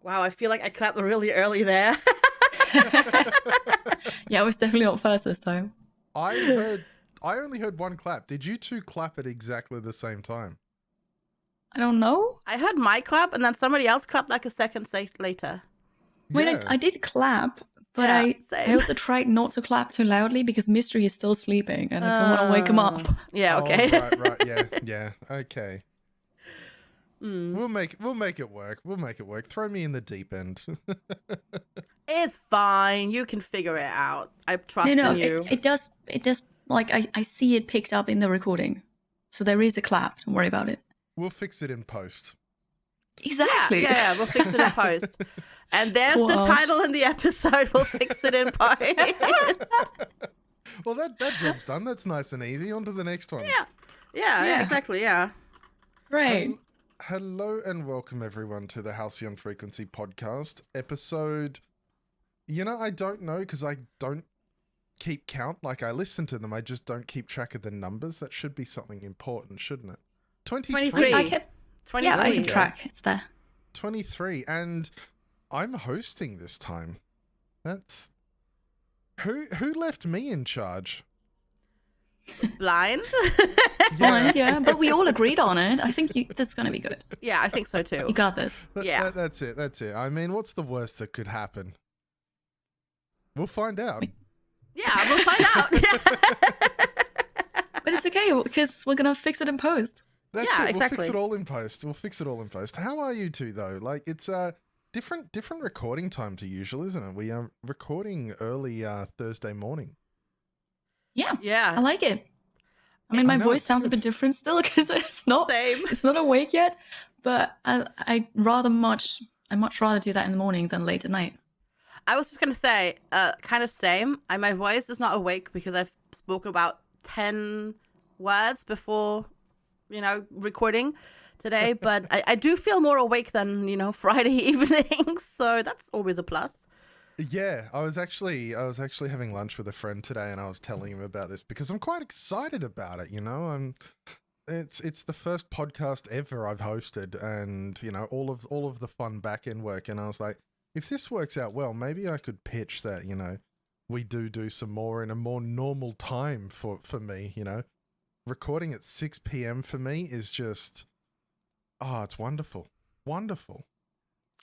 Wow, I feel like I clapped really early there. Yeah, I was definitely not first this time. I only heard one clap. Did you two clap at exactly the same time? I don't know. I heard my clap, and then somebody else clapped like a second later. Wait, Yeah. I did clap, but Yeah, I same. also tried not to clap too loudly because Mystery is still sleeping and I don't want to wake him up. Yeah, okay. Oh, right, yeah, okay. Mm. We'll make it work. We'll make it work. Throw me in the deep end. It's fine. You can figure it out. I trust No, in you. it does. Like I see it picked up in the recording, so there is a clap. Don't worry about it. We'll fix it in post. Exactly. Yeah, we'll fix it in post. And there's Poor the Arch. title in the episode. We'll fix it in post. Well, that job's done. That's nice and easy. On to the next one. Yeah, exactly, yeah. Right. Hello and welcome everyone to the Halcyon Frequency podcast episode. I don't know because I don't keep count. Like I listen to them, I just don't keep track of the numbers. That should be something important, shouldn't it? 23. 23. I kept. 23. Yeah, I Okay. can track. It's there. 23, and I'm hosting this time. That's who left me in charge? Blind? Blind, yeah, but we all agreed on it. I think that's gonna be good. Yeah, I think so too. You got this. Yeah. That's it. I mean, what's the worst that could happen? We'll find out. Yeah, we'll find out. But it's okay because we're gonna fix it in post. That's Yeah, it. We'll fix exactly. it all in post. How are you two though? Like it's different recording time to usual, isn't it? We are recording early Thursday morning. Yeah, I Yeah. like it. I mean, my know, voice it's sounds a good. bit different still because it's not Same. awake yet. But I much rather do that in the morning than late at night. I was just gonna say, kind of same. My voice is not awake because I've spoken about 10 words before, recording today. But I do feel more awake than Friday evenings, so that's always a plus. Yeah, I was actually having lunch with a friend today, and I was telling him about this because I'm quite excited about it. It's the first podcast ever I've hosted, and all of the fun back end work. And I was like, if this works out well, maybe I could pitch that. We do some more in a more normal time for me. Recording at 6 p.m. for me is just, it's wonderful.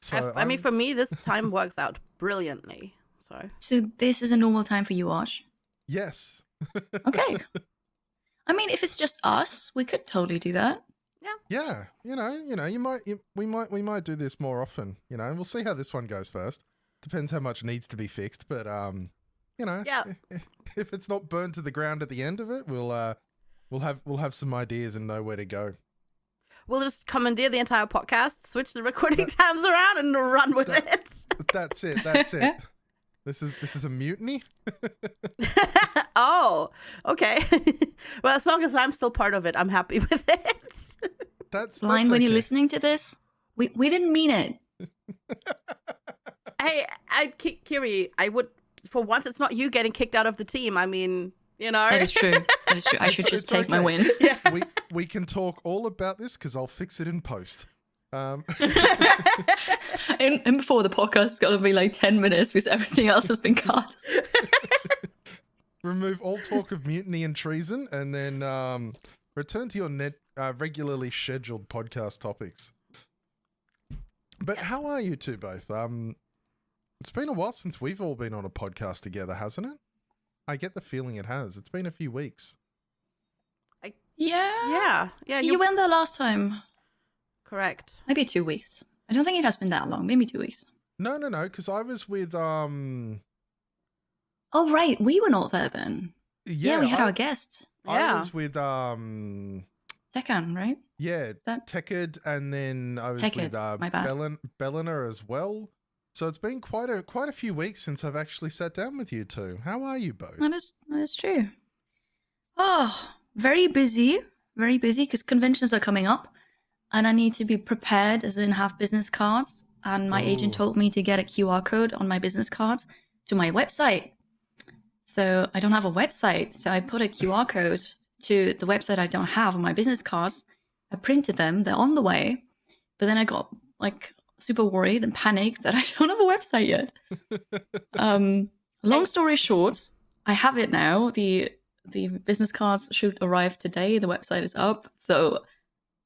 So I mean, for me, this time works out brilliantly. So this is a normal time for you, Ash. yes. Okay. I mean, if it's just us, we could totally do that. Yeah, we might do this more often. We'll see how this one goes first. Depends how much needs to be fixed, but Yeah. if it's not burned to the ground at the end of it, we'll have some ideas and know where to go. We'll just commandeer the entire podcast, switch the recording times around, and run with it. That's it. This is a mutiny. Oh, okay. Well, as long as I'm still part of it, I'm happy with it. That's Blind, when okay. you're listening to this, we didn't mean it. Hey, Kiri, I would, for once, it's not you getting kicked out of the team. I mean, That is true. I should just It's take my okay. win. Yeah. We can talk all about this because I'll fix it in post. And before the podcast is gonna be like 10 minutes because everything else has been cut. Remove all talk of mutiny and treason, and then return to your regularly scheduled podcast topics. But how are you two both? It's been a while since we've all been on a podcast together, hasn't it? I get the feeling it has. It's been a few weeks. Yeah. Yeah. You went there last time. Correct. Maybe 2 weeks. I don't think it has been that long. Maybe 2 weeks. No, because I was with Oh, right. We were not there then. Yeah, we had our guest. I Yeah. was with Tekan, right? That- Tekid, and then I was Tekid, with my bad. Bellina as well. So it's been quite a few weeks since I've actually sat down with you two. How are you both? That is true. Oh, very busy because conventions are coming up and I need to be prepared, as in have business cards. And my agent Ooh. told me to get a QR code on my business cards to my website. So I don't have a website. So I put a QR code to the website I don't have on my business cards. I printed them. They're on the way. But then I got like super worried and panicked that I don't have a website yet. Long story short, I have it now. The business cards should arrive today. The website is up, so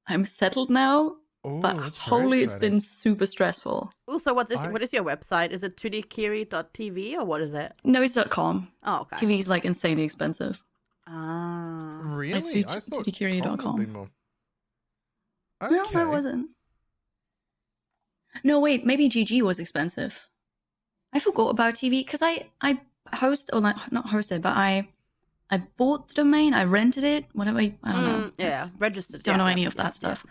I'm settled now. Oh, But that's very holy, it's exciting. been super stressful. Also, what is your website? Is it 2dkiri.tv or what is it? No, it's .com. Oh, okay. TV is like insanely expensive. Ah. Really? I thought TDKiri.com. com would be more. No, Okay. it wasn't. No, wait, maybe GG was expensive. I forgot about TV because I host, or not hosted, but I bought the domain, I rented it, whatever. I don't know. Yeah, registered. Don't know yeah, any of that stuff.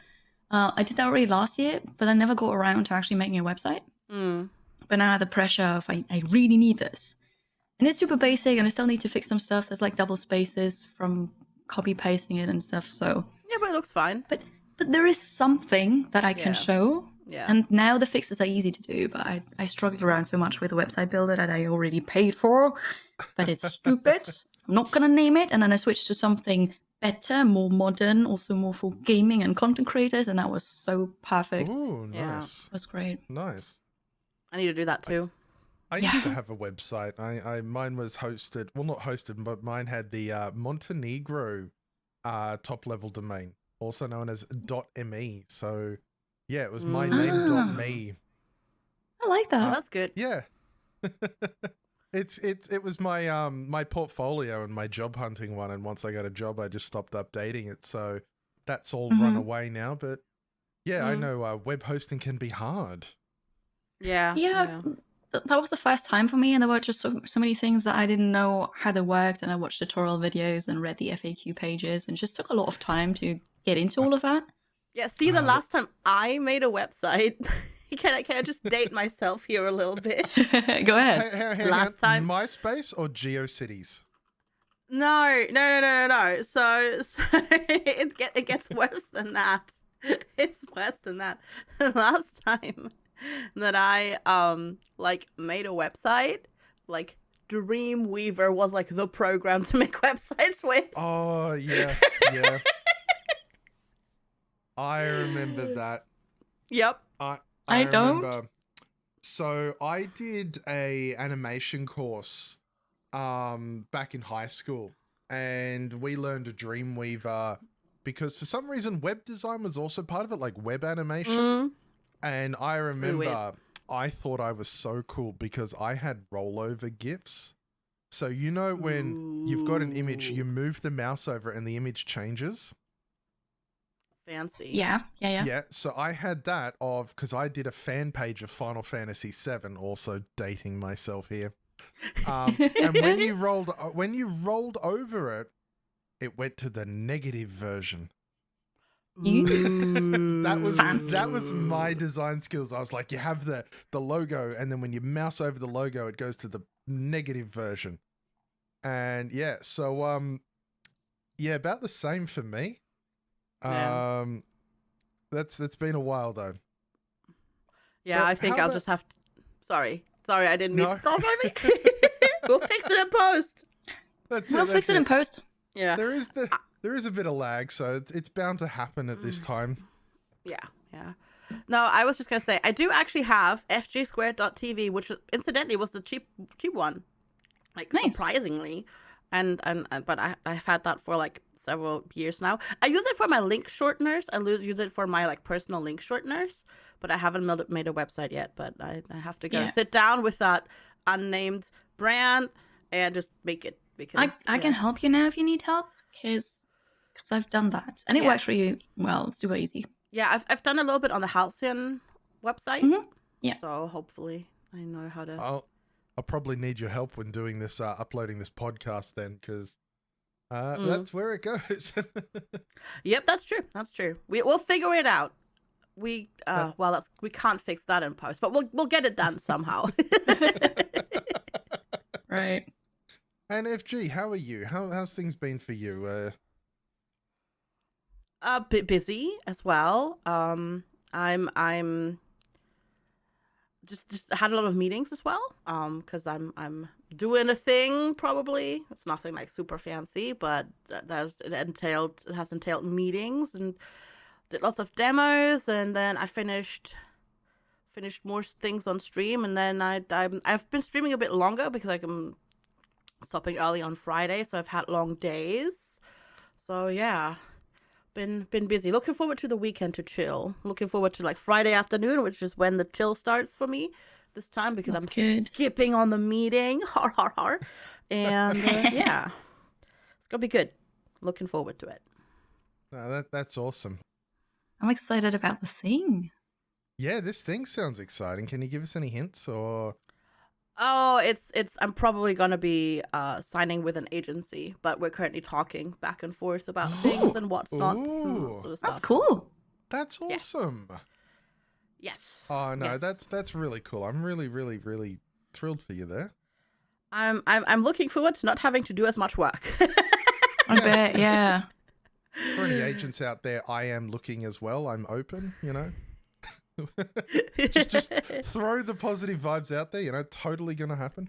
I did that already last year, but I never got around to actually making a website. But now I have the pressure of I really need this. And it's super basic, and I still need to fix some stuff. There's like double spaces from copy pasting it and stuff. So Yeah, but it looks fine. But there is something that I can show. Yeah. And now the fixes are easy to do, but I struggled around so much with the website builder that I already paid for. But it's stupid. I'm not going to name it. And then I switched to something better, more modern, also more for gaming and content creators. And that was so perfect. Ooh, Yeah. nice. It was great. Nice. I need to do that too. I used to have a website. Mine was hosted. Well, not hosted, but mine had the Montenegro top level domain, also known as .me. So yeah, it was my name.me. I like that. Oh, that's good. Yeah. It was my my portfolio and my job hunting one, and once I got a job I just stopped updating it, so that's all run away now. But yeah, I know web hosting can be hard. Yeah. That was the first time for me, and there were just so many things that I didn't know how they worked, and I watched tutorial videos and read the FAQ pages, and it just took a lot of time to get into all of that. Yeah, see, the last time I made a website, can I just date myself here a little bit? Go ahead. Hey, Last time- MySpace or GeoCities? No. So it gets worse than that. It's worse than that. The last time that I made a website, like Dreamweaver was like the program to make websites with. Oh yeah. I remember that. Yep. I don't. remember. So I did a animation course back in high school, and we learned a Dreamweaver because for some reason web design was also part of it, like web animation. And I remember I thought I was so cool because I had rollover GIFs. So you know when you've got an image, you move the mouse over and the image changes. Fancy. Yeah. Yeah, so I had that because I did a fan page of Final Fantasy VII, also dating myself here. And when you rolled over it, it went to the negative version. That was my design skills. I was like, you have the logo, and then when you mouse over the logo, it goes to the negative version. And yeah, so about the same for me. That's been a while though. Yeah, But I think how I'll about- just have to. Sorry, I didn't mean No. to talk over me. We'll fix it in post. We'll fix it in post. Yeah. There is a bit of lag, so it's bound to happen at this time. Yeah. No, I was just gonna say I do actually have fgsquared.tv, which incidentally was the cheap one, like Nice. surprisingly, and but I've had that for like several years now. I use it for my link shorteners. I use it for my like personal link shorteners, but I haven't made a website yet. But I have to go sit down with that unnamed brand and just make it because I can help you now if you need help, because I've done that and it works really well. Super easy. Yeah, I've done a little bit on the Halcyon website. Yeah. So hopefully I know how to. I'll probably need your help when doing this, uploading this podcast then, because that's where it goes. Yep, that's true. We'll figure it out. We can't fix that in post, but we'll get it done somehow. Right. And FG, how are you? How's things been for you? A bit busy as well. I'm just had a lot of meetings as well. Because I'm doing a thing. Probably it's nothing like super fancy, but it has entailed meetings and did lots of demos, and then I finished finish more things on stream, and then I've been streaming a bit longer because I'm stopping early on Friday, so I've had long days. So yeah, been busy. Looking forward to the weekend to chill. Looking forward to like Friday afternoon, which is when the chill starts for me this time because That's I'm good. skipping on the meeting. Har har har. And yeah, it's gonna be good. Looking forward to it. No, that's awesome. I'm excited about the thing. Yeah, this thing sounds exciting. Can you give us any hints or? Oh, it's. I'm probably gonna be signing with an agency, but we're currently talking back and forth about things and what's not. And that sort of That's stuff. cool. That's awesome. Yes. Oh no, Yes. that's really cool. I'm really, really, really thrilled for you there. I'm looking forward to not having to do as much work. I bet, yeah. For any agents out there, I am looking as well. I'm open, you know. just throw the positive vibes out there, you know, totally gonna happen.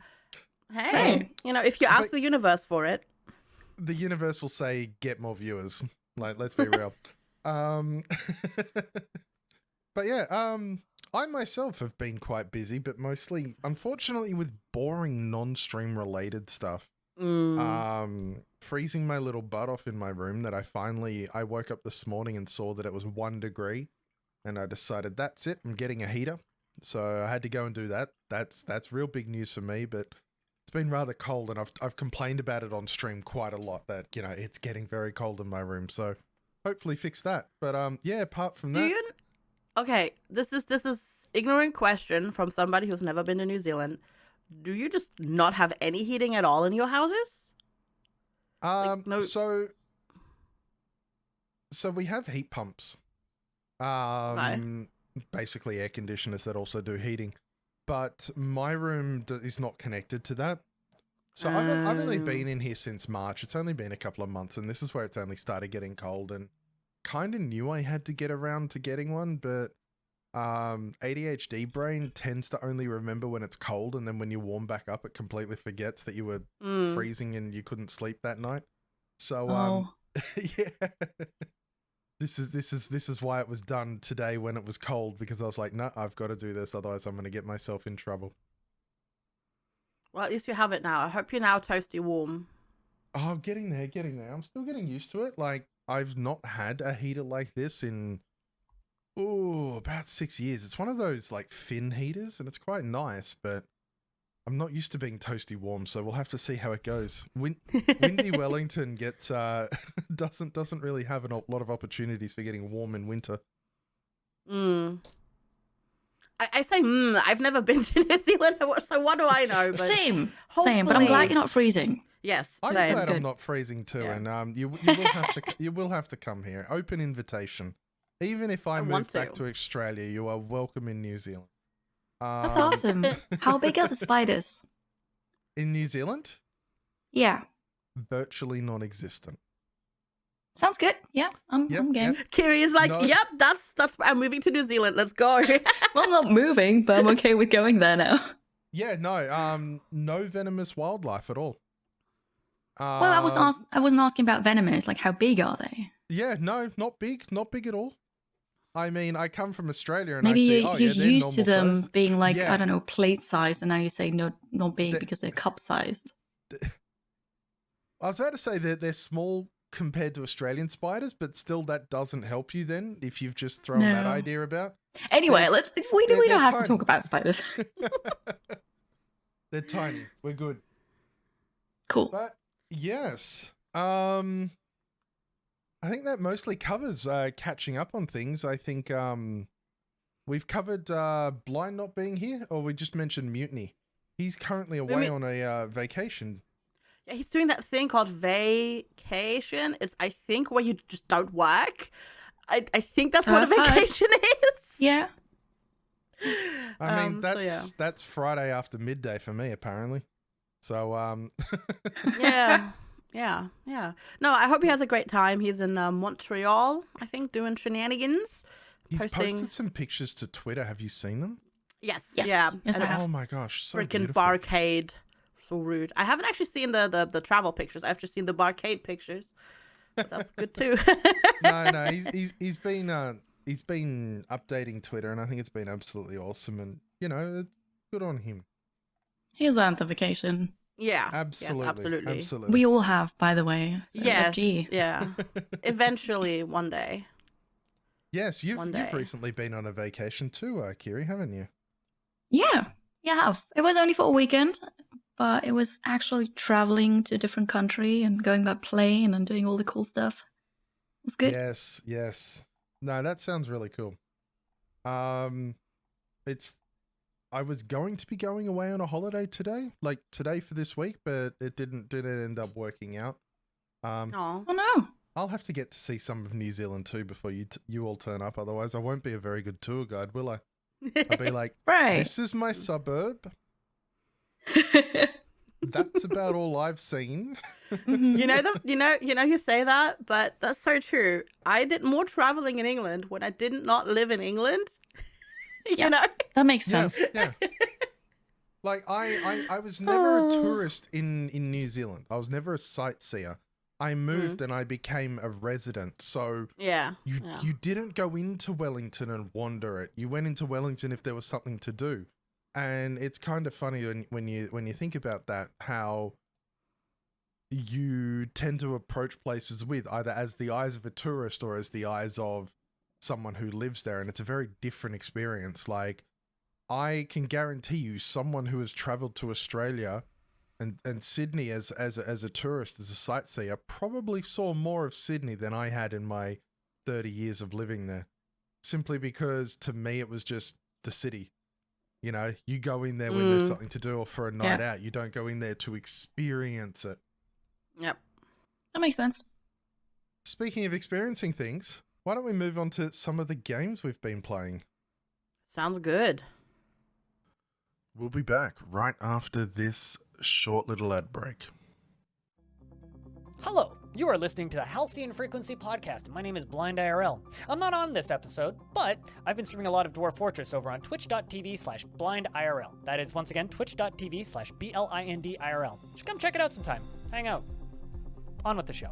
Hey, you know, if you ask the universe for it, The universe will say, get more viewers. Like, let's be real. But yeah, I myself have been quite busy, but mostly, unfortunately, with boring non-stream related stuff. Freezing my little butt off in my room that I woke up this morning and saw that it was 1 degree, and I decided that's it, I'm getting a heater. So I had to go and do that. That's real big news for me, but it's been rather cold, and I've complained about it on stream quite a lot that, you know, it's getting very cold in my room. So hopefully fix that. But yeah, apart from that, okay, this is ignorant question from somebody who's never been to New Zealand. Do you just not have any heating at all in your houses? No. So we have heat pumps. Basically air conditioners that also do heating, but my room is not connected to that. So I've only been in here since March. It's only been a couple of months, and this is where it's only started getting cold, and kind of knew I had to get around to getting one, but ADHD brain tends to only remember when it's cold, and then when you warm back up, it completely forgets that you were freezing and you couldn't sleep that night. So yeah. This is why it was done today when it was cold, because I was like, no, I've got to do this, otherwise I'm going to get myself in trouble. Well, at least you have it now. I hope you're now toasty warm. Oh, getting there. I'm still getting used to it. Like, I've not had a heater like this in, about 6 years. It's one of those, like, fin heaters, and it's quite nice, but I'm not used to being toasty warm, so we'll have to see how it goes. Windy Wellington gets doesn't really have a lot of opportunities for getting warm in winter. I say I've never been to New Zealand, so what do I know? But Same, but I'm glad you're not freezing. Yes, I'm today glad it's I'm not freezing too, Yeah. and you will have to come here. Open invitation. Even if I move back to Australia, you are welcome in New Zealand. That's awesome. How big are the spiders? In New Zealand? Yeah. Virtually non-existent. Sounds good. Yeah, I'm game. Yep. Kiri is like, yep, that's I'm moving to New Zealand. Let's go. Well, I'm not moving, but I'm okay with going there now. Yeah, no venomous wildlife at all. Well, I wasn't asking about venomous. Like, how big are they? Yeah, no, not big at all. I mean, I come from Australia, and maybe I see, you're they're used to them normal size. being like, Yeah. I don't know, plate sized, and now you say not big because they're cup sized. I was about to say that they're small compared to Australian spiders, but still, that doesn't help you then if you've just thrown that idea about. Anyway, we don't have to talk about spiders. They're tiny. We're good. Cool. But yes, I think that mostly covers catching up on things. I think we've covered Blind not being here, or we just mentioned Mutiny. He's currently away on a vacation. Yeah, he's doing that thing called vacation. It's, I think, where you just don't work. I think that's what a vacation is. Yeah. I mean, that's Friday after midday for me, apparently. So, yeah. No, I hope he has a great time. He's in Montreal, I think, doing shenanigans. He's posted some pictures to Twitter. Have you seen them? Yes. Yes. Yeah. Yes, I have. Oh my gosh, so freaking beautiful. barcade. So rude. I haven't actually seen the travel pictures. I've just seen the barcade pictures. But that's good too. No, he's been he's been updating Twitter, and I think it's been absolutely awesome. And it's good on him. Here's the vacation. Yeah. Absolutely, Yes, absolutely. absolutely. We all have, by the way. So Yes. FG. Yeah. Eventually, one day. Yes, you've One day. recently been on a vacation too, Kiri, haven't you? Yeah, I have. It was only for a weekend, but it was actually traveling to a different country and going by plane and doing all the cool stuff. It was good. Yes, yes. No, that sounds really cool. I was going to be going away on a holiday today for this week, but it didn't end up working out. Oh. Oh no. I'll have to get to see some of New Zealand too before you all turn up. Otherwise, I won't be a very good tour guide, will I? I'll be like, Right. this is my suburb. That's about all I've seen. You say that, but that's so true. I did more traveling in England when I did not live in England. Yeah. That makes sense. Yeah. Like I was never a tourist in New Zealand. I was never a sightseer. I moved and I became a resident. So you didn't go into Wellington and wander it. You went into Wellington if there was something to do. And it's kind of funny when you think about that, how you tend to approach places with either as the eyes of a tourist or as the eyes of someone who lives there, and it's a very different experience. Like, I can guarantee you, someone who has traveled to Australia and Sydney as a tourist, as a sightseer, probably saw more of Sydney than I had in my 30 years of living there. Simply because to me it was just the city. You go in there when there's something to do or for a night out. You don't go in there to experience it. Yep. That makes sense. Speaking of experiencing things, why don't we move on to some of the games we've been playing? Sounds good. We'll be back right after this short little ad break. Hello, you are listening to the Halcyon Frequency Podcast. My name is BlindIRL. I'm not on this episode, but I've been streaming a lot of Dwarf Fortress over on twitch.tv/BlindIRL. That is, once again, twitch.tv/BlindIRL. You should come check it out sometime. Hang out. On with the show.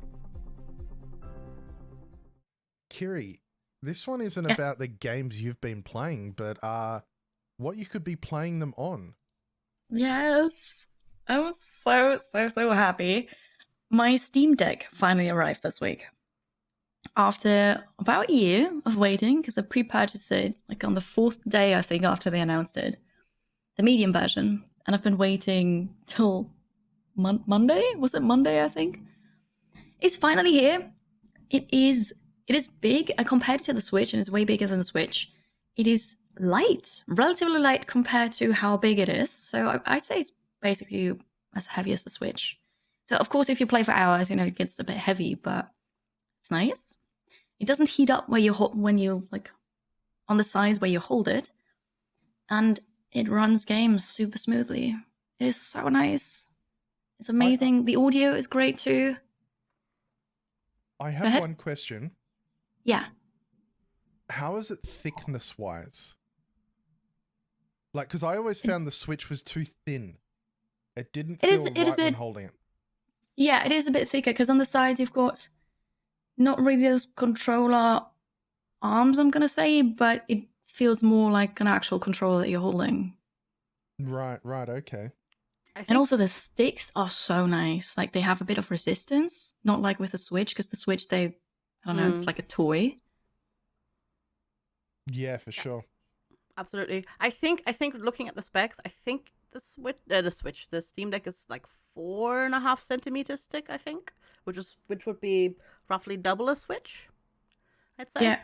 Kiri, this one isn't about the games you've been playing, but what you could be playing them on. Yes. I'm so happy. My Steam Deck finally arrived this week. After about a year of waiting, because I pre-purchased it like on the 4th day, I think, after they announced it. The medium version. And I've been waiting till Monday? Was it Monday, I think? It's finally here. It is big. I compared it to the Switch, and it's way bigger than the Switch. It is light, relatively light compared to how big it is. So I'd say it's basically as heavy as the Switch. So of course, if you play for hours, it gets a bit heavy, but it's nice. It doesn't heat up when you like on the sides where you hold it, and it runs games super smoothly. It is so nice. It's amazing. The audio is great too. I have one question. Yeah. How is it thickness-wise? Like, because I always found the Switch was too thin. It didn't feel right when holding it. Yeah, it is a bit thicker, because on the sides you've got not really those controller arms, I'm going to say, but it feels more like an actual controller that you're holding. Right, okay. And also the sticks are so nice. Like, they have a bit of resistance, not like with the Switch, because the Switch, I don't know, it's like a toy. Yeah, for sure. Absolutely. I think looking at the specs, I think the Steam Deck is like 4.5 centimeters thick, I think, which would be roughly double a Switch, I'd say.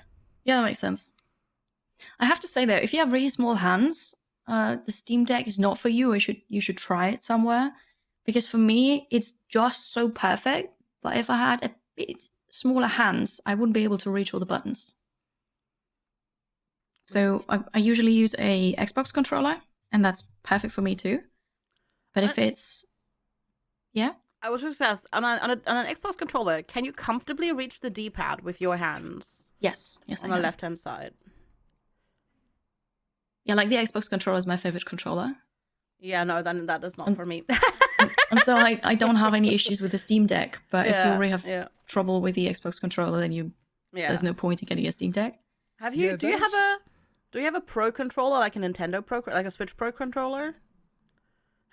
Yeah, that makes sense. I have to say though, if you have really small hands, the Steam Deck is not for you. You should try it somewhere, because for me it's just so perfect. But if I had a bit smaller hands, I wouldn't be able to reach all the buttons. So I usually use a Xbox controller, and that's perfect for me too. But if it's I was just asked, on an Xbox controller, can you comfortably reach the D-pad with your hands? Yes, on the left-hand side. Yeah, like the Xbox controller is my favorite controller. Yeah, no, then that is not for me. And so I don't have any issues with the Steam Deck. But if you already have trouble with the Xbox controller, then there's no point in getting a Steam Deck. Have you? Yeah, Do you that have Do you have a Pro controller, like a Nintendo Pro, like a Switch Pro controller?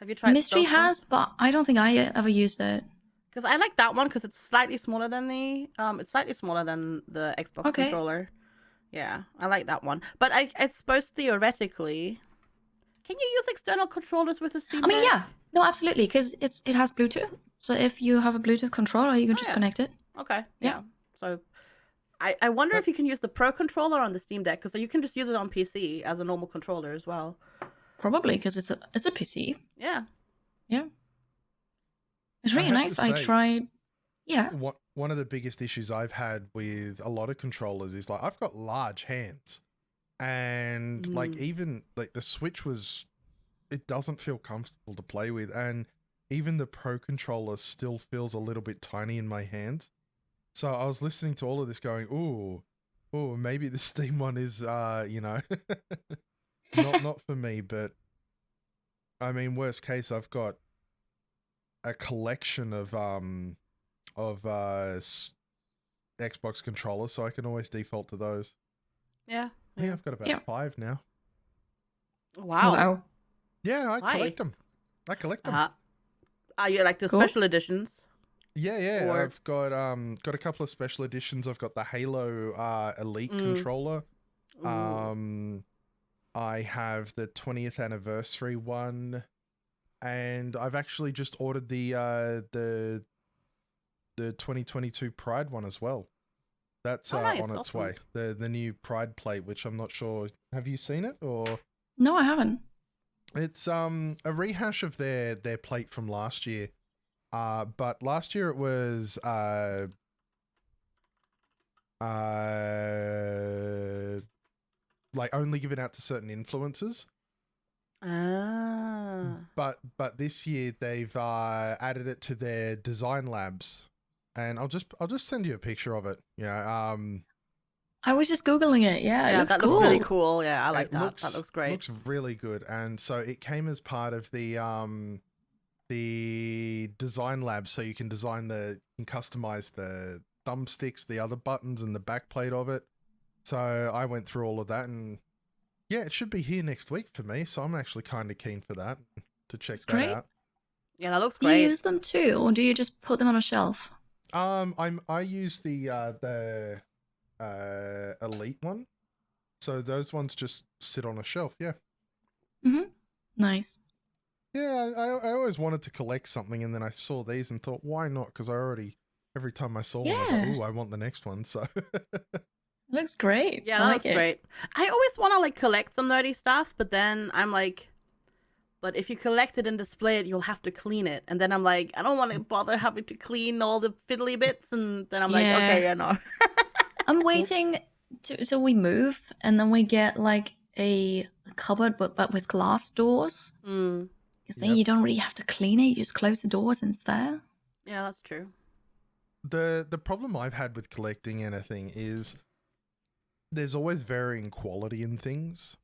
Have you tried? Mystery has, but I don't think I ever used it. Because I like that one because it's slightly smaller than the Xbox Okay. controller. Yeah, I like that one. But I suppose theoretically, can you use external controllers with a Steam I mean, Deck? yeah, no, absolutely, because it has Bluetooth. So if you have a Bluetooth controller, you can just yeah. connect it. Okay. Yeah. Yeah. So I wonder if you can use the Pro controller on the Steam Deck because you can just use it on PC as a normal controller as well. Probably because it's a PC. Yeah. Yeah. It's I really have nice. to I say- tried. Yeah. One of the biggest issues I've had with a lot of controllers is like I've got large hands, and like even like the Switch it doesn't feel comfortable to play with, and even the Pro controller still feels a little bit tiny in my hands. So I was listening to all of this going, ooh, maybe the Steam one is not for me, but I mean, worst case, I've got a collection of Xbox controllers, so I can always default to those. Yeah. Yeah, I've got about 5 now. Wow. Yeah, I Why? collect them. Are you like the Cool. special editions? Yeah. Or- I've got a couple of special editions. I've got the Halo Elite controller. Ooh. I have the 20th anniversary one, and I've actually just ordered the 2022 Pride one as well. That's nice, on its awesome. way. The new Pride plate, which I'm not sure. Have you seen it or? No, I haven't. It's a rehash of their plate from last year. But last year it was like only given out to certain influencers. Ah. But this year they've added it to their design labs, and I'll just send you a picture of it. Yeah. I was just Googling it. Yeah, it looks that cool. looks really cool. Yeah, I like It that. That looks great. Looks really good, and so it came as part of the design lab, so you can customize the thumbsticks, the other buttons, and the backplate of it. So I went through all of that, and yeah, it should be here next week for me. So I'm actually kind of keen for that to check That's that great. out. Yeah, that looks Do you great. use them too, or do you just put them on a shelf? I use the Elite one, so those ones just sit on a shelf. Yeah. Nice. Yeah, I always wanted to collect something, and then I saw these and thought, why not? Because every time I saw one, I was like, Yeah. ooh, I want the next one. So Looks great. Yeah, I that like looks it. great. I always want to like collect some nerdy stuff, but then I'm like, but if you collect it and display it, you'll have to clean it. And then I'm like, I don't want to bother having to clean all the fiddly bits. And then I'm like, Yeah. okay, yeah, no. I'm waiting till we move, and then we get like a cupboard, but with glass doors. Because then Yep. you don't really have to clean it. You just close the doors and it's there. Yeah, that's true. the problem I've had with collecting anything is there's always varying quality in things.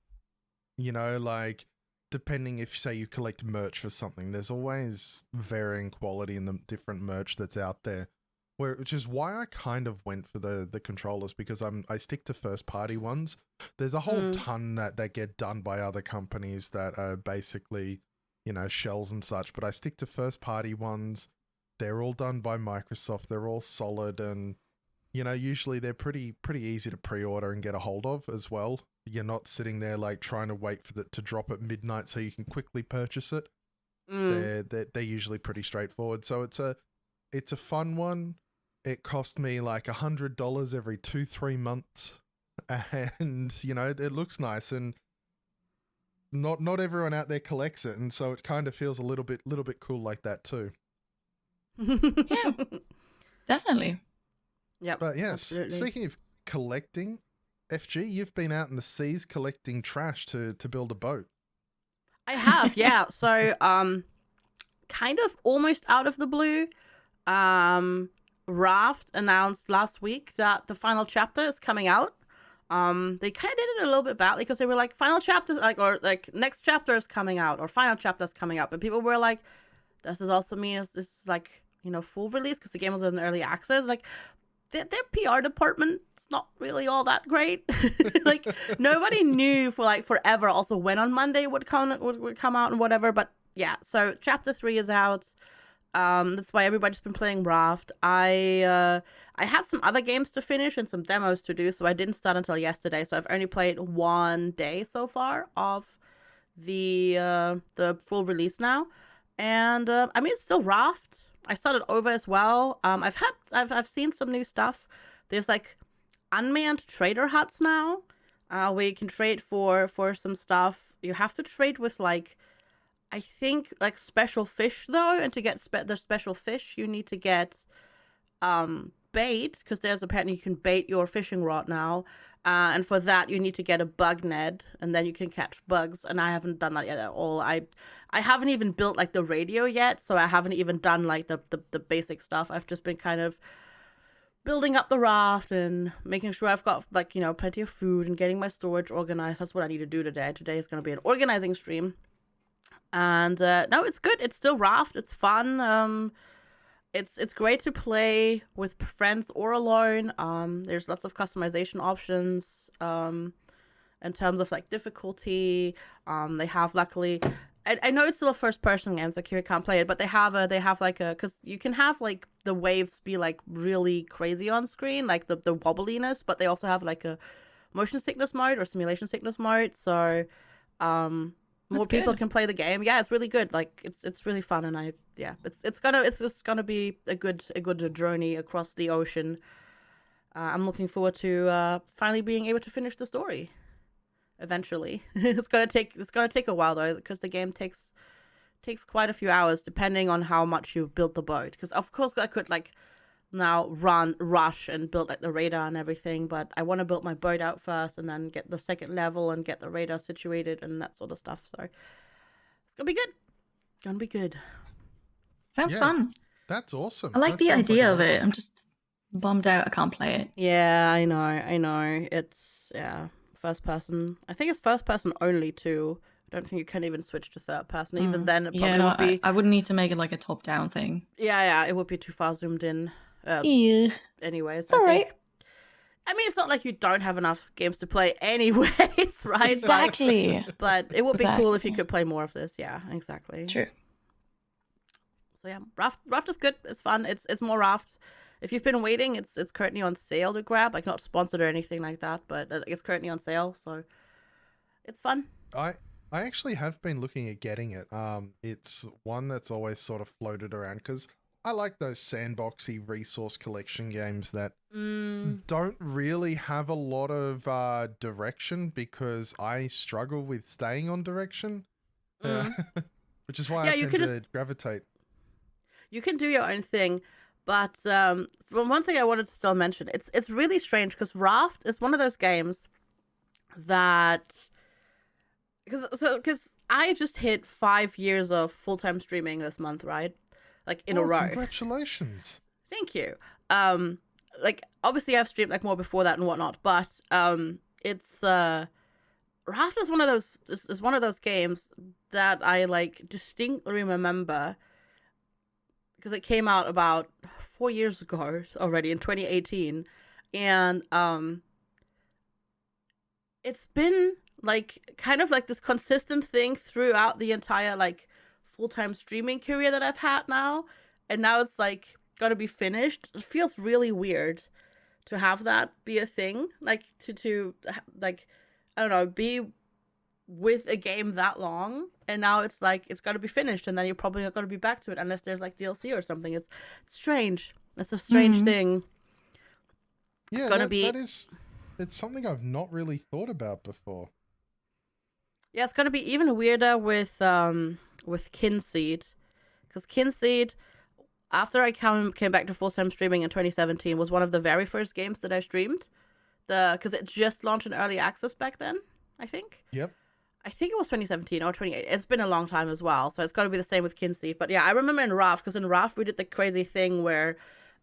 You know, like depending if say you collect merch for something, there's always varying quality in the different merch that's out there. Which is why I kind of went for the controllers, because I stick to first party ones. There's a whole ton that get done by other companies that are basically, you know, shells and such, but I stick to first party ones. They're all done by Microsoft. They're all solid, and you know, usually they're pretty easy to pre-order and get a hold of as well. You're not sitting there like trying to wait for it to drop at midnight so you can quickly purchase it. They're usually pretty straightforward. So it's a fun one. It cost me like $100 every 2-3 months, and you know, it looks nice, and not everyone out there collects it, and so it kind of feels a little bit cool like that too. Yeah. Definitely. Yep. But yes, absolutely. speaking of collecting, FG, you've been out in the seas collecting trash to build a boat. I have, yeah. So, kind of almost out of the blue, Raft announced last week that the final chapter is coming out. They kind of did it a little bit badly because they were like, final chapter, like next chapter is coming out, or final chapter is coming out. But people were like, does this also mean this is like, you know, full release? Because the game was in early access. Like, their PR department not really all that great. Like nobody knew for like forever also when on Monday would come out and whatever. But yeah, so chapter 3 is out. That's why everybody's been playing Raft. I had some other games to finish and some demos to do, so I didn't start until yesterday. So I've only played 1 day so far of the full release now, and I mean it's still Raft. I started over as well. I've seen some new stuff. There's like unmanned trader huts now, where you can trade for some stuff. You have to trade with like, I think like special fish though, and to get the special fish, you need to get bait, because there's apparently you can bait your fishing rod now, and for that you need to get a bug net, and then you can catch bugs. And I haven't done that yet at all. I haven't even built like the radio yet, so I haven't even done like the basic stuff. I've just been kind of building up the raft and making sure I've got like, you know, plenty of food and getting my storage organized. That's what I need to do today. Today is going to be an organizing stream. And no, it's good. It's still Raft. It's fun. It's great to play with friends or alone. There's lots of customization options in terms of like difficulty. They have luckily, I know it's still a first person game, so Kira can't play it, but they have like a, because you can have like the waves be like really crazy on screen, like the wobbliness, but they also have like a motion sickness mode or simulation sickness mode. So more people can play the game. Yeah, it's really good. Like it's really fun, and it's just gonna be a good journey across the ocean. I'm looking forward to finally being able to finish the story. Eventually, it's gonna take a while though, because the game takes quite a few hours depending on how much you build the boat. Because of course I could like now rush and build like the radar and everything, but I want to build my boat out first and then get the second level and get the radar situated and that sort of stuff. So it's gonna be good. Sounds fun. That's awesome. I like the idea of it. I'm just bummed out I can't play it. Yeah, I know. It's first person. I think it's first person only too. I don't think you can even switch to third person. Even then, it probably would be. I wouldn't need to make it like a top down thing. Yeah, it would be too far zoomed in. Yeah. Anyways, it's alright. I mean, it's not like you don't have enough games to play anyways, right? Exactly. But it would be cool if you could play more of this. Yeah, exactly. True. So yeah, Raft is good. It's fun. It's more Raft. If you've been waiting, it's currently on sale to grab. Like not sponsored or anything like that, but it's currently on sale, so it's fun. I actually have been looking at getting it. It's one that's always sort of floated around because I like those sandboxy resource collection games that don't really have a lot of direction, because I struggle with staying on direction, which is why I tend to gravitate. You can do your own thing, but one thing I wanted to still mention, it's really strange because Raft is one of those games that, because I just hit 5 years of full-time streaming this month, right? Like in a row. Congratulations. Thank you. Like obviously I've streamed like more before that and whatnot, but it's Raft is one of those games that I like distinctly remember, because it came out about 4 years ago already in 2018, and it's been like kind of like this consistent thing throughout the entire like full-time streaming career that I've had now, and now it's like gonna be finished. It feels really weird to have that be a thing, like to like, I don't know, be with a game that long, and now it's like it's got to be finished, and then you're probably not going to be back to it unless there's like DLC or something. It's strange. It's a strange thing. Yeah, it's something I've not really thought about before. Yeah, it's going to be even weirder with Kinseed, because Kinseed, after I came back to full-time streaming in 2017, was one of the very first games that I streamed, because it just launched in early access back then, I think. Yep. I think it was 2017 or 2018. It's been a long time as well, so it's got to be the same with Kinseed. But yeah, I remember in Raft, because in Raft we did the crazy thing where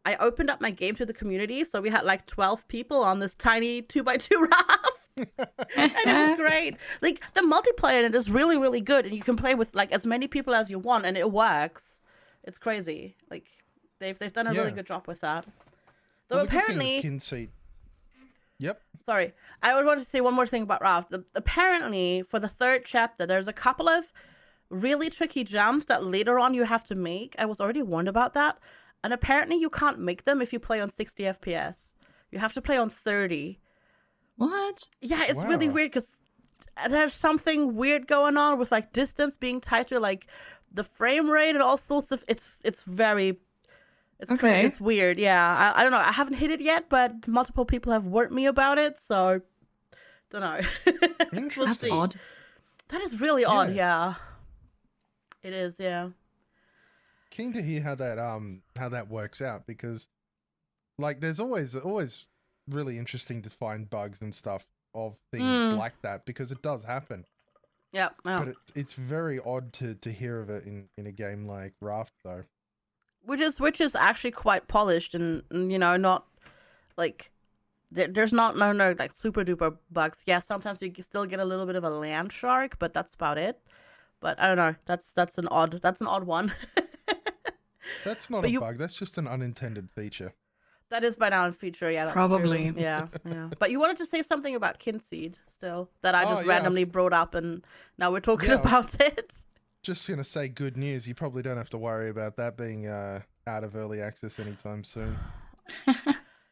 I opened up my game to the community, so we had like 12 people on this tiny 2x2 Raft. And it was great. Like the multiplayer in it is really, really good, and you can play with like as many people as you want, and it works. It's crazy. Like they've done a really good job with that. Though well, apparently, Kinseed. Yep. Sorry, I would want to say one more thing about Raft. Apparently, for the third chapter, there's a couple of really tricky jumps that later on you have to make. I was already warned about that. And apparently you can't make them if you play on 60 FPS. You have to play on 30. What? Yeah, it's really Wow. weird because there's something weird going on with like distance being tied to like the frame rate and all sorts of. It's very. Okay. It's weird. Yeah, I don't know. I haven't hit it yet, but multiple people have warned me about it, so don't know. We'll Interesting. That's see. odd. That is really odd. Yeah. Yeah, it is. Yeah. Keen to hear how that works out, because like there's always really interesting to find bugs and stuff of things like that, because it does happen. Yeah. But it's very odd to hear of it in a game like Raft though. Which is actually quite polished and you know, not like there's not no like super duper bugs. Yeah, sometimes you can still get a little bit of a land shark, but that's about it. But I don't know. That's an odd one. That's not But a you- bug. That's just an unintended feature. That is by now in feature. Yeah, that's Probably. true. Yeah. But you wanted to say something about Kinseed still that I Oh, just yeah, randomly brought up, and now we're talking Yeah, I was- about it. Just gonna say good news. You probably don't have to worry about that being out of early access anytime soon.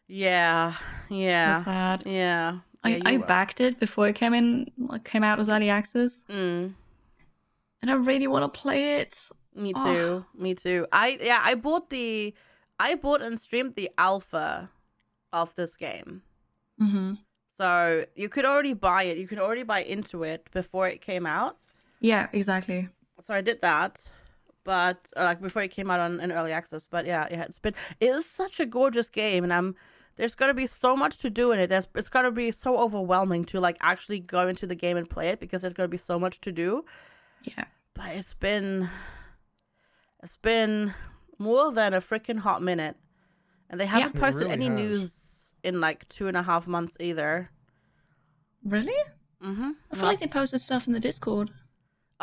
Yeah. That's sad. Yeah. I backed it before it came out as early access, Mm. and I really want to play it. Me Oh. too. Me too. I bought and streamed the alpha of this game. Mm-hmm. So you could already buy it. You could already buy into it before it came out. Yeah, exactly. So I did that, but like before it came out in early access. But yeah, it is such a gorgeous game, and there's gonna be so much to do in it. It's gonna be so overwhelming to like actually go into the game and play it because there's gonna be so much to do. Yeah. But it's been more than a freaking hot minute, and they haven't It posted really any has. news in like 2.5 months either. Really? Mm-hmm. I feel like they posted stuff in the Discord.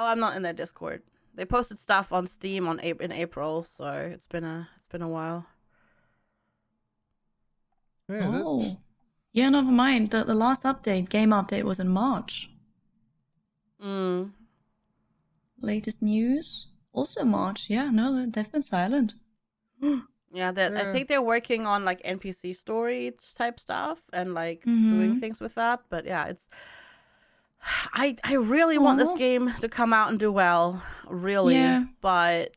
Oh, I'm not in their Discord. They posted stuff on Steam in April, so it's been a while. Yeah, Oh. that's, Yeah, never mind. The last game update was in March. Mm. Latest news? Also March. Yeah, no, they've been silent. Yeah, I Yeah. think they're working on like NPC story type stuff and like doing Mhm. things with that. But yeah, it's I really want this Aw. game to come out and do well, really. Yeah. But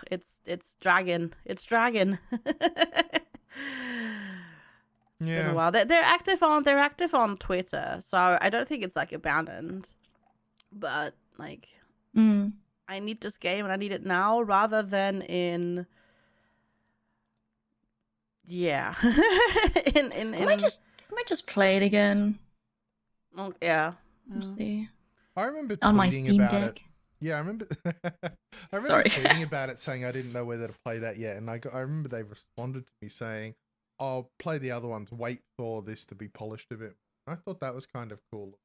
it's dragging. It's dragging. Been a yeah. while. They're active on Twitter, so I don't think it's like abandoned. But like Mm. I need this game and I need it now rather than in yeah. I might just play it again. Oh, yeah. Let's see. I remember On my tweeting Steam about Deck. it. Yeah, I remember. Sorry. tweeting about it, saying I didn't know whether to play that yet, and I remember they responded to me saying, "I'll play the other ones. Wait for this to be polished a bit." I thought that was kind of cool.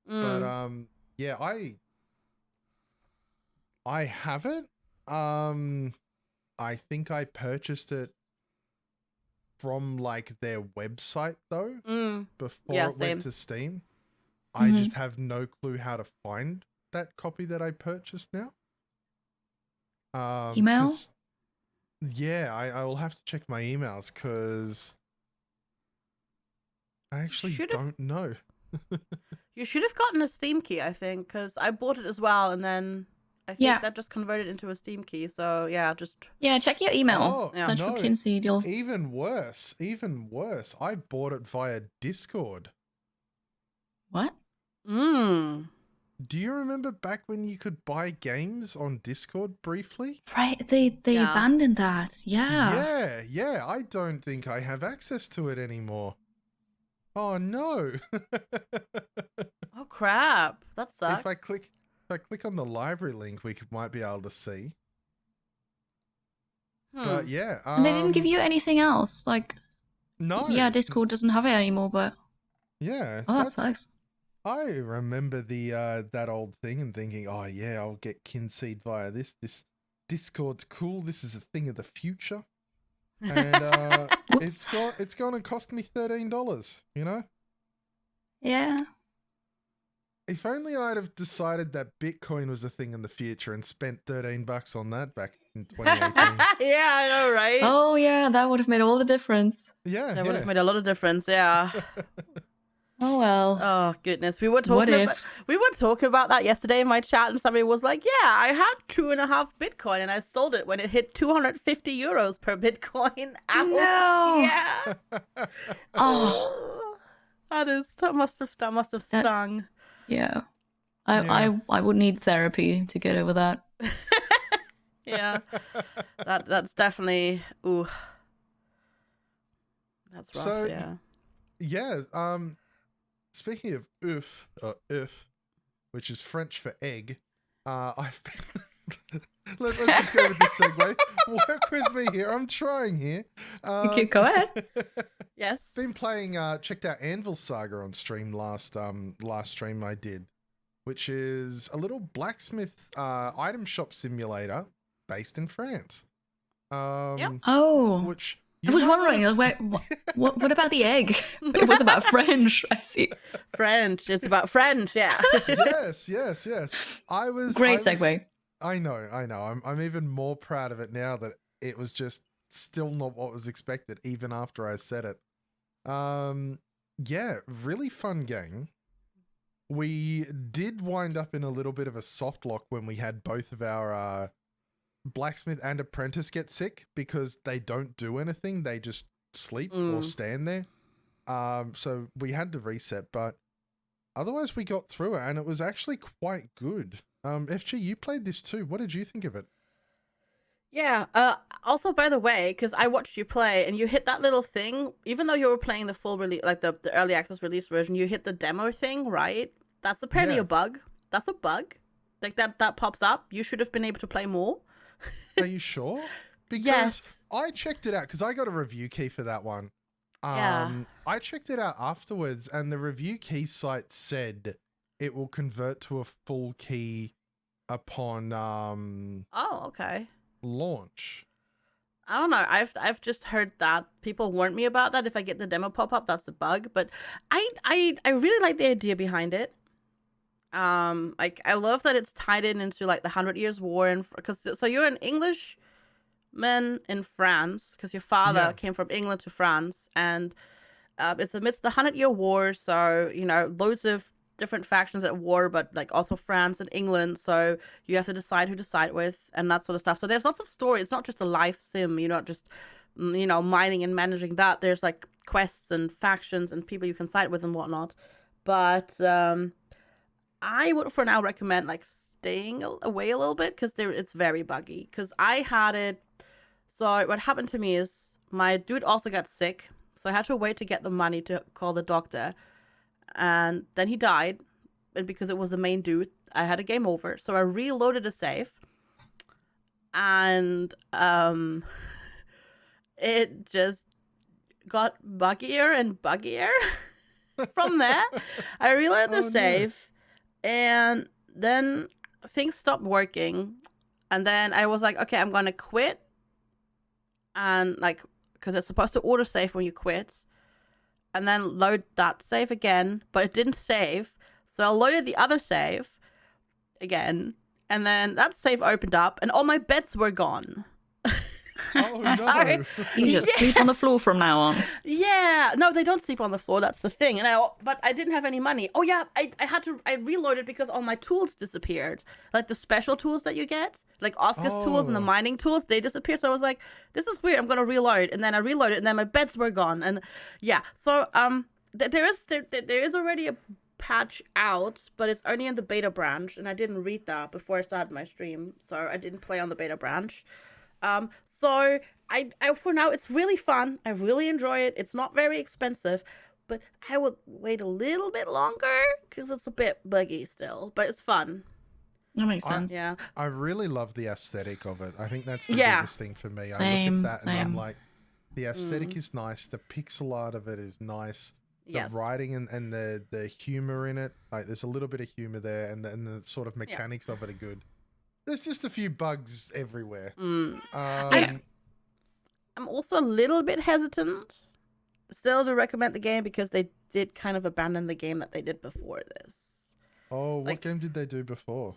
But yeah, I have it. I think I purchased it from like their website though, before Yeah, it same. went to Steam. I Mhm. just have no clue how to find that copy that I purchased now. Email? 'Cause- yeah, I will have to check my emails because I actually Should've- don't know. You should have gotten a Steam key, I think, because I bought it as well, and then I think Yeah. that just converted into a Steam key. So yeah, just Yeah, check your email. Oh, Yeah. Search no. for Kinseed. You'll Even worse. I bought it via Discord. what? Do you remember back when you could buy games on Discord briefly? Right, they Yeah. abandoned that. Yeah. Yeah. I don't think I have access to it anymore. Oh no. Oh crap, that sucks. If I click on the library link, might be able to see. But yeah, And they didn't give you anything else. Like, no. yeah, Discord doesn't have it anymore, but Yeah, oh, that sucks. I remember the that old thing and thinking, oh yeah, I'll get Kinseed via this. This Discord's cool. This is a thing of the future. and Whoops. it's gone and cost me $13. You know, Yeah. if only I'd have decided that Bitcoin was a thing in the future and spent $13 on that back in 2018. Yeah, I know, right? Oh, yeah, that would have made all the difference. Yeah, That would have made a lot of difference. Yeah. Oh, well. Oh goodness, we were What talking about if? that yesterday in my chat, and somebody was like, "Yeah, I had 2.5 Bitcoin, and I sold it when it hit 250 euros per Bitcoin." Ouch. No. Yeah. Oh, that must have That- stung. yeah. Yeah. I would need therapy to get over that. Yeah. That's definitely ooh. That's rough. So, yeah. Yeah. Speaking of œuf, which is French for egg, I've been. Let's just go with this segue. Work with me here. I'm trying here. Okay, go ahead. Yes. Been playing. Checked out Anvil Saga on stream last stream I did, which is a little blacksmith item shop simulator based in France. Oh. Which I was wondering, what about the egg? It was about French, I see. French. It's about French. Yeah. yes. Great segue. I know. I'm even more proud of it now that it was just still not what was expected, even after I said it. Yeah, really fun game. We did wind up in a little bit of a soft lock when we had both of our blacksmith and apprentice get sick because they don't do anything. They just sleep or stand there. So we had to reset, but otherwise we got through it and it was actually quite good. FG, you played this too. What did you think of it? Yeah. Also, by the way, because I watched you play and you hit that little thing, even though you were playing the full release, like the early access release version, you hit the demo thing, right? That's apparently a bug. That's a bug. Like that pops up. You should have been able to play more. Are you sure? Because Yes. I checked it out because I got a review key for that one. Yeah. I checked it out afterwards and the review key site said it will convert to a full key upon Oh, okay. launch. I don't know. I've just heard that people warned me about that. If I get the demo pop up, that's a bug. But I really like the idea behind it. Like I love that it's tied into like the 100 Years' War, and because so you're an Englishman in France because your father came from England to France, and it's amidst the 100-Year War. So loads of different factions at war, but like also France and England. So you have to decide who to side with and that sort of stuff. So there's lots of story. It's not just a life sim. You're not just mining and managing that. There's like quests and factions and people you can side with and whatnot. But I would for now recommend like staying away a little bit because it's very buggy. Because I had it. So what happened to me is my dude also got sick, so I had to wait to get the money to call the doctor, and then he died. And because it was the main dude, I had a game over. So I reloaded a save, and it just got buggier and buggier from there. I reloaded the save. And then things stopped working. And then I was like, okay, I'm going to quit. And like, because it's supposed to auto save when you quit. And then load that save again. But it didn't save. So I loaded the other save again. And then that save opened up. And all my beds were gone. Oh no. Sorry. You just sleep on the floor from now on. Yeah, no, they don't sleep on the floor. That's the thing. But I didn't have any money. Oh yeah, I reloaded because all my tools disappeared. Like the special tools that you get, like Oscar's tools and the mining tools, they disappeared. So I was like, this is weird. I'm gonna reload, and then I reloaded, and then my beds were gone. And yeah, so there is already a patch out, but it's only in the beta branch, and I didn't read that before I started my stream, so I didn't play on the beta branch. So I for now it's really fun. I really enjoy it. It's not very expensive, but I would wait a little bit longer because it's a bit buggy still, but it's fun. That makes sense. Yeah. I really love the aesthetic of it. I think that's the biggest thing for me. I look at that and I'm like, the aesthetic is nice. The pixel art of it is nice. The writing and the humor in it, like there's a little bit of humor there, and the sort of mechanics of it are good. There's just a few bugs everywhere. I'm also a little bit hesitant still to recommend the game because they did kind of abandon the game that they did before this. Oh, what Like- game did they do before?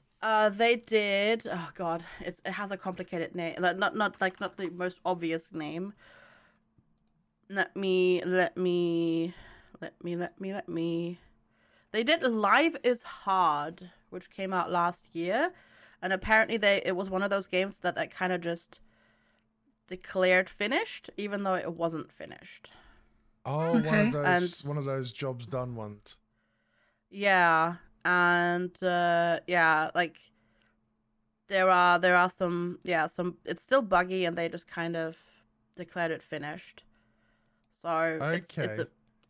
They did. Oh God, it has a complicated name. Not the most obvious name. Let me. They did Life is Hard, which came out last year, and apparently it was one of those games that kind of just declared finished, even though it wasn't finished. Oh, Okay. one of those jobs done ones. Yeah, and yeah, like there are some it's still buggy, and they just kind of declared it finished. So Okay.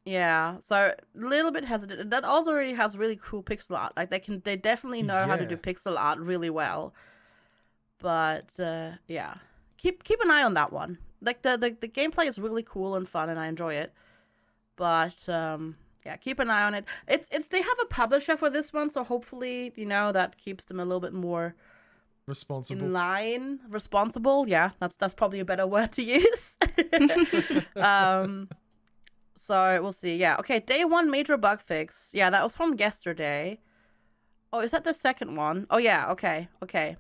yeah, so a little bit hesitant. And that also already has really cool pixel art. Like they definitely know how to do Yeah. pixel art really well. But yeah, keep an eye on that one. Like the gameplay is really cool and fun, and I enjoy it. But yeah, keep an eye on it. It's they have a publisher for this one, so hopefully that keeps them a little bit more Responsible. in line, responsible. Yeah, that's probably a better word to use. So we'll see. Yeah, okay. Day 1 major bug fix. Yeah, that was from yesterday. Oh, is that the second one? Oh yeah. Okay.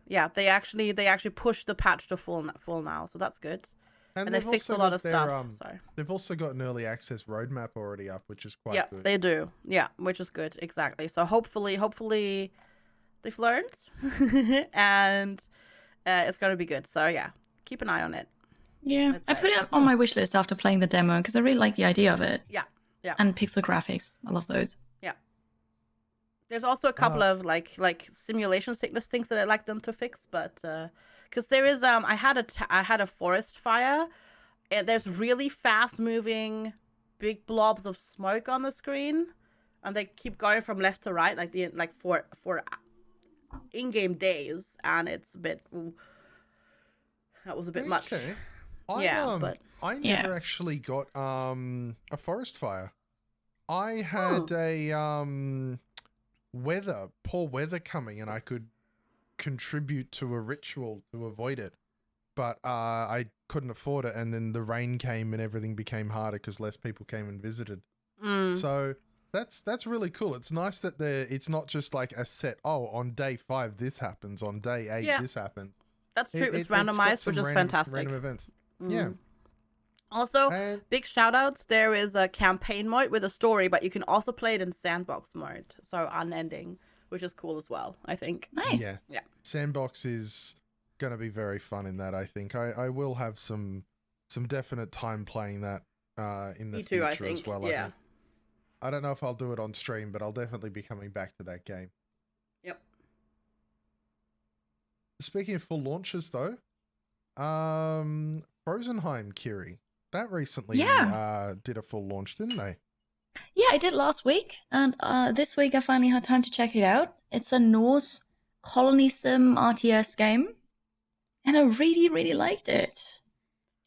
Yeah, they actually pushed the patch to full now, so that's good. And they they've fixed a also lot got of their, stuff. So They've also got an early access roadmap already up, which is quite yeah, good. they do. Yeah, which is good. Exactly. So hopefully they've learned, and it's gonna be good. So yeah, keep an eye on it. Yeah, That's I put it on my wish list after playing the demo because I really like the idea of it. Yeah. And pixel graphics. I love those. There's also a couple of like simulation sickness things that I'd like them to fix, but because there is I had a forest fire, and there's really fast moving big blobs of smoke on the screen, and they keep going from left to right for in-game days, and it's a bit that was a bit much. Okay. But I never actually got a forest fire. I had a poor weather coming, and I could contribute to a ritual to avoid it, but I couldn't afford it, and then the rain came and everything became harder because less people came and visited. So that's really cool. It's nice that it's not just like a set, on day 5 this happens, on day 8 this happens. That's true. It's got randomized, some which is random, fantastic. Random events. Yeah. Also, And big shout outs. There is a campaign mode with a story, but you can also play it in Sandbox mode, so unending, which is cool as well, I think. Nice. yeah. Sandbox is going to be very fun in that, I think. I will have some definite time playing that in the Me too, future I think. as well. Yeah. I don't know if I'll do it on stream, but I'll definitely be coming back to that game. Yep. Speaking of full launches, though, Frozenheim, Kiri, that recently did a full launch, didn't they? Yeah, I did last week, and this week I finally had time to check it out. It's a Norse Colonism RTS game, and I really, really liked it.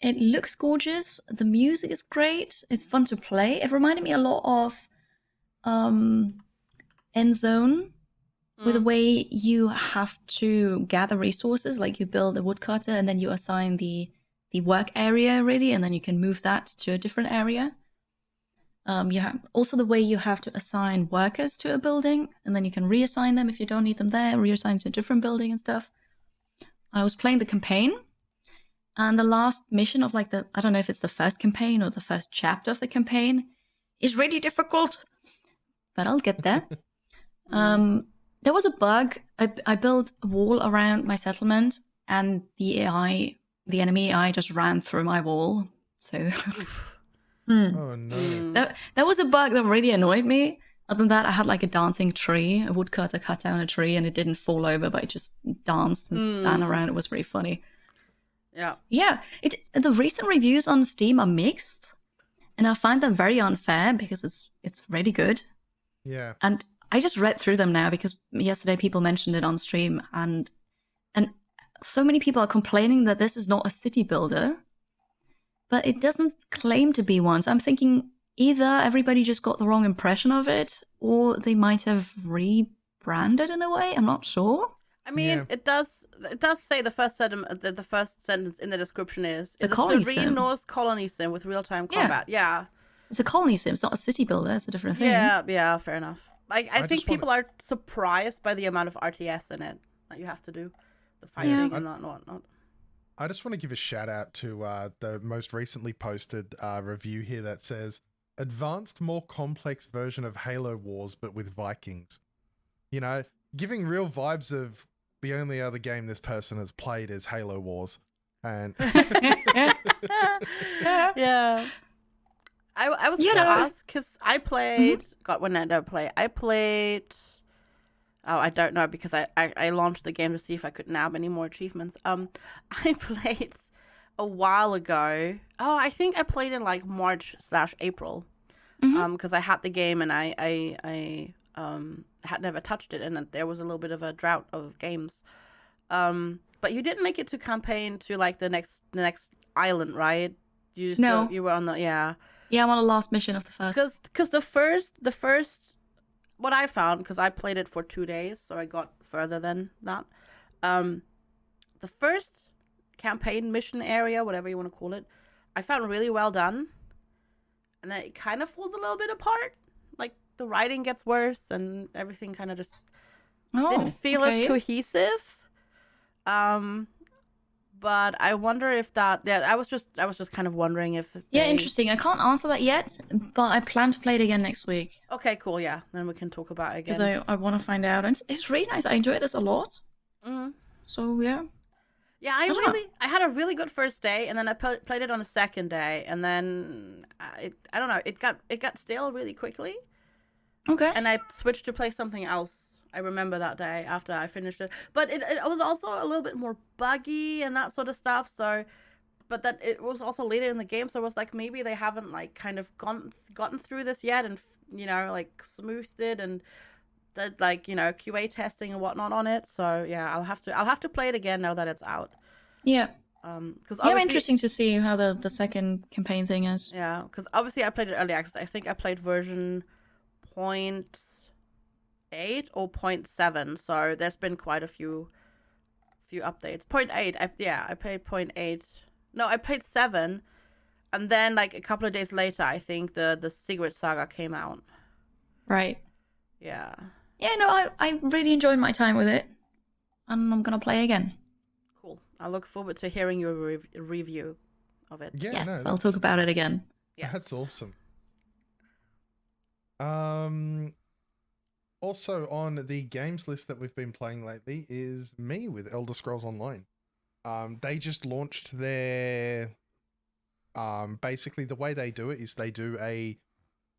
It looks gorgeous. The music is great. It's fun to play. It reminded me a lot of Endzone, with the way you have to gather resources. Like you build a woodcutter, and then you assign the work area really, and then you can move that to a different area. You have also the way you have to assign workers to a building, and then you can reassign them if you don't need them there, reassign to a different building and stuff. I was playing the campaign, and the last mission of I don't know if it's the first campaign or the first chapter of the campaign, is really difficult, but I'll get there. There was a bug. I built a wall around my settlement, and the enemy AI just ran through my wall. So Oh no. that was a bug that really annoyed me. Other than that, I had like a dancing tree. A woodcutter cut down a tree, and it didn't fall over, but it just danced and span around. It was very funny. Yeah. The recent reviews on Steam are mixed, and I find them very unfair because it's really good. Yeah. And I just read through them now because yesterday people mentioned it on stream, and so many people are complaining that this is not a city builder, but it doesn't claim to be one. So I'm thinking either everybody just got the wrong impression of it, or they might have rebranded in a way. I'm not sure. I mean, Yeah. it does say the first sentence in the description is a a colony serene sim. Norse colony sim with real-time Yeah. combat. Yeah. It's a colony sim. It's not a city builder. It's a different thing. Yeah, fair enough. I I think just wanna- people are surprised by the amount of RTS in it that you have to do. The fighting and whatnot. I just want to give a shout out to the most recently posted review here that says advanced, more complex version of Halo Wars, but with Vikings. You know, giving real vibes of the only other game this person has played is Halo Wars. And Yeah. I was gonna ask because I played. God, when did I play? I played. Oh, I don't know because I launched the game to see if I could nab any more achievements. I played a while ago. Oh, I think I played in like March/April. Because I had the game and I had never touched it, and there was a little bit of a drought of games. But you didn't make it to campaign to like the next island, right? You just No. you were on the Yeah, I'm on the last mission of the first. Because the first what I found, because I played it for 2 days, so I got further than that. The first campaign mission area, whatever you want to call it, I found really well done, and then it kind of falls a little bit apart. Like the writing gets worse, and everything kind of just didn't feel as cohesive. But I wonder if that. Yeah, I was just kind of wondering if. Interesting. I can't answer that yet, but I plan to play it again next week. Okay, cool. Yeah, then we can talk about it again. Because I want to find out, and it's really nice. I enjoy this a lot. So yeah. Yeah, I had a really good first day, and then I played it on a second day, and then I don't know, it got stale really quickly. Okay. And I switched to play something else. I remember that day after I finished it, but it was also a little bit more buggy and that sort of stuff. So, but that it was also later in the game, so it was like maybe they haven't like kind of gotten through this yet, and like smoothed it and did like QA testing and whatnot on it. So yeah, I'll have to play it again now that it's out. Yeah. Because interesting to see how the second campaign thing is. Yeah, because obviously I played it early access. I think I played version 0.8 or 0.7, so there's been quite a few updates. 0.8, I played 0.8. No, I played 7, and then like a couple of days later, I think the Anvil Saga came out. Right. Yeah. Yeah, no, I really enjoyed my time with it, and I'm gonna play it again. Cool. I look forward to hearing your review of it. yeah, Yes, no, I'll talk about it again. Yes. That's awesome. Also on the games list that we've been playing lately is me with Elder Scrolls Online. They just launched their basically the way they do it is they do a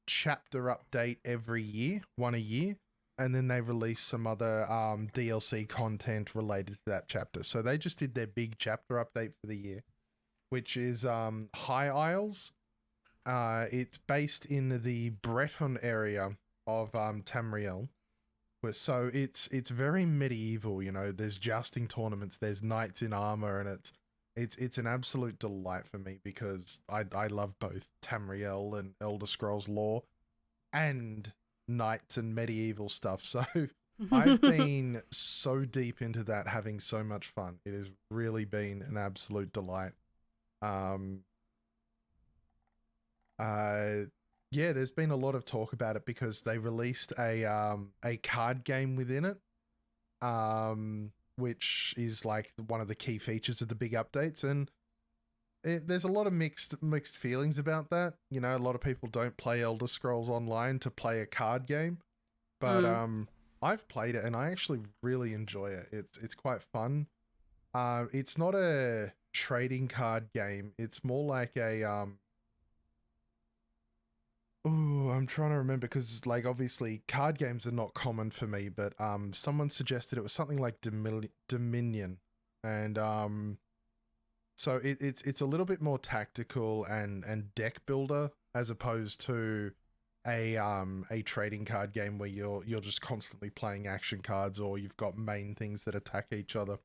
chapter update every year, one a year, and then they release some other DLC content related to that chapter. So they just did their big chapter update for the year, which is High Isles. It's based in the Breton area of Tamriel. So it's very medieval, there's jousting tournaments, there's knights in armor, and it's an absolute delight for me because I love both Tamriel and Elder Scrolls lore and knights and medieval stuff. So I've been so deep into that, having so much fun. It has really been an absolute delight. Yeah, there's been a lot of talk about it because they released a card game within it, which is like one of the key features of the big updates, and there's a lot of mixed feelings about that. A lot of people don't play Elder Scrolls Online to play a card game, but I've played it and I actually really enjoy it. It's quite fun. It's not a trading card game. It's more like a I'm trying to remember because, like, obviously card games are not common for me, but someone suggested it was something like Dominion, and so it's a little bit more tactical and deck builder as opposed to a trading card game where you're just constantly playing action cards or you've got main things that attack each other.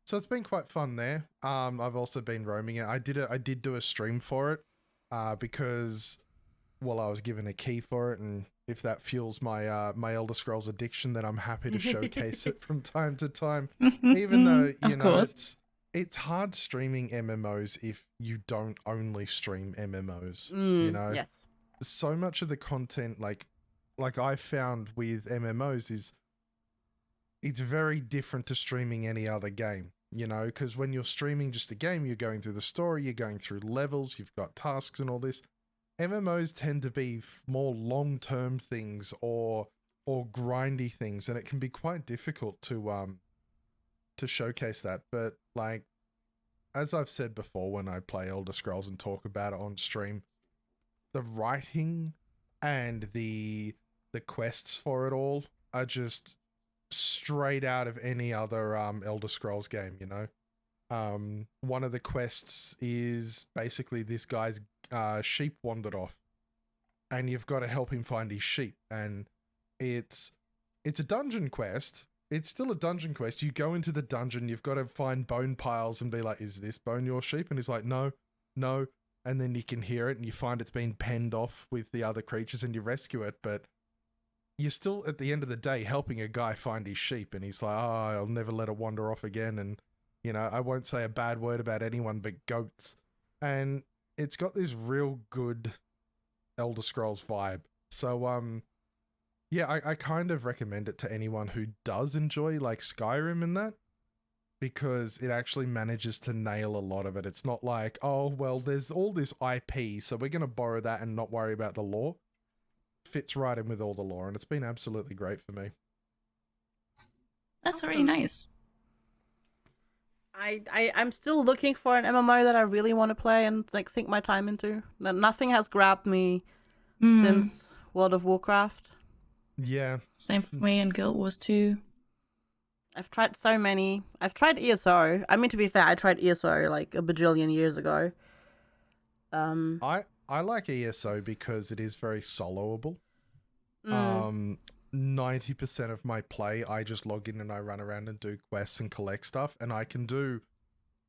So it's been quite fun there. I've also been roaming it. I did do a stream for it because, well, I was given a key for it and if that fuels my my Elder Scrolls addiction, then I'm happy to showcase it from time to time. Even though you Of know course. it's hard streaming MMOs if you don't only stream MMOs. You know, Yes. so much of the content, like I found with MMOs, is it's very different to streaming any other game. You know, because when you're streaming just a game, you're going through the story, you're going through levels, you've got tasks and all this. MMOs tend to be more long-term things or grindy things, and it can be quite difficult to showcase that. But like, as I've said before, when I play Elder Scrolls and talk about it on stream, the writing and the quests for it all are just straight out of any other Elder Scrolls game, you know. One of the quests is basically this guy's sheep wandered off, and you've got to help him find his sheep. And it's a dungeon quest. It's still a dungeon quest. You go into the dungeon, you've got to find bone piles and be like, is this bone your sheep? And he's like, no. And then you can hear it and you find it's been penned off with the other creatures and you rescue it. But you're still, at the end of the day, helping a guy find his sheep. And he's like, oh, I'll never let it wander off again. And, you know, I won't say a bad word about anyone but goats. And it's got this real good Elder Scrolls vibe. So, yeah, I kind of recommend it to anyone who does enjoy like Skyrim and that, because it actually manages to nail a lot of it. It's not like, oh, well, there's all this IP, so we're going to borrow that and not worry about the lore. Fits right in with all the lore, and it's been absolutely great for me. That's really nice. I'm still looking for an MMO that I really want to play and like sink my time into. Nothing has grabbed me since World of Warcraft. Yeah. Same for me and Guild Wars 2. I've tried so many. I've tried ESO. I mean, to be fair, I tried ESO like a bajillion years ago. I like ESO because it is very soloable. 90% of my play, I just log in and I run around and do quests and collect stuff, and I can do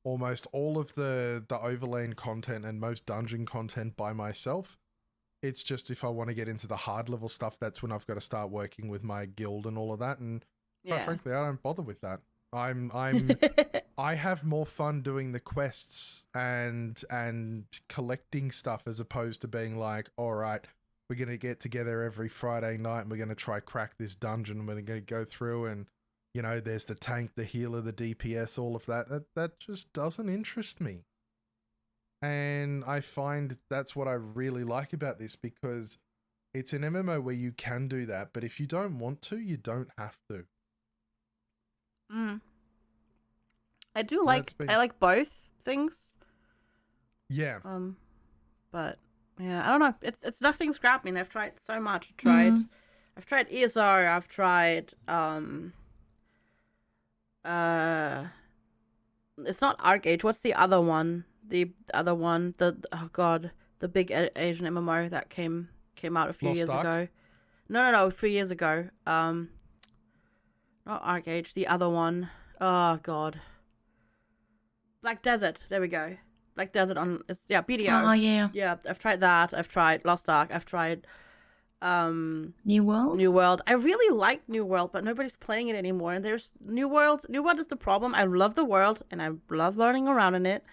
almost all of the overlane content and most dungeon content by myself. It's just if I want to get into the hard level stuff, that's when I've got to start working with my guild and all of that. And quite frankly, I don't bother with that. I have more fun doing the quests and collecting stuff as opposed to being like, all right, we're going to get together every Friday night and we're going to try crack this dungeon. And we're going to go through and, you know, there's the tank, the healer, the DPS, all of that. That just doesn't interest me. And I find that's what I really like about this, because it's an MMO where you can do that, but if you don't want to, you don't have to. I do like I like both things. Yeah. But yeah, I don't know. It's nothing's grabbed me. And I've tried so much. I've tried ESO. I've tried it's not ArcAge. What's the other one? The other one, the big Asian MMO that came out a few Lost years Ark? ago. No, a few years ago. Not ArcAge, the other one. Oh god. Black Desert. There we go. Black Desert BDO. Oh yeah. Yeah, I've tried that. I've tried Lost Ark. I've tried New World. New World. I really like New World, but nobody's playing it anymore. And there's New World. New World is the problem. I love the world and I love learning around in it.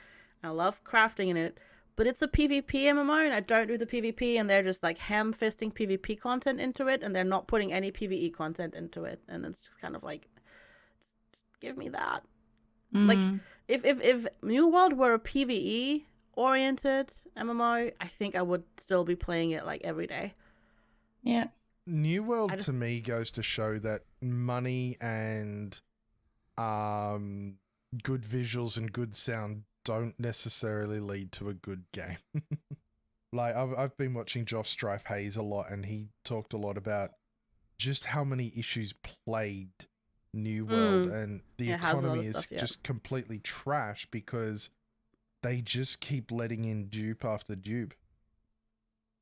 I love crafting in it, but it's a PvP MMO and I don't do the PvP, and they're just like ham-fisting PvP content into it, and they're not putting any PvE content into it, and it's just kind of like, just give me that. Like, if New World were a PvE-oriented MMO, I think I would still be playing it like every day. Yeah. New World to me goes to show that money and good visuals and good sound don't necessarily lead to a good game. Like I've been watching Josh Strife Hayes a lot, and he talked a lot about just how many issues plagued New World, and the economy is just completely trash because they just keep letting in dupe after dupe.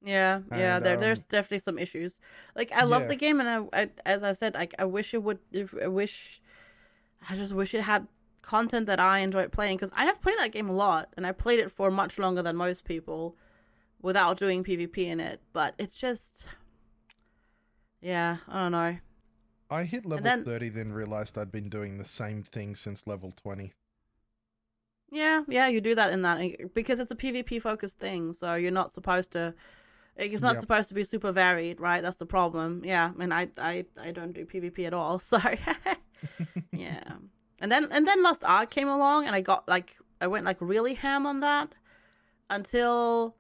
Yeah, and, there's definitely some issues. Like I love the game, and I as I said, I wish it would. I just wish it had content that I enjoyed playing, because I have played that game a lot, and I played it for much longer than most people without doing PvP in it. But it's just, Yeah, I don't know. I hit level then- 30, then realized I'd been doing the same thing since level 20. Yeah, you do that in that because it's a PvP focused thing, so you're not supposed to. It's not Yep. supposed to be super varied, right? That's the problem. Yeah, and I don't do PvP at all, so yeah. And then Lost Ark came along, and I went like really ham on that until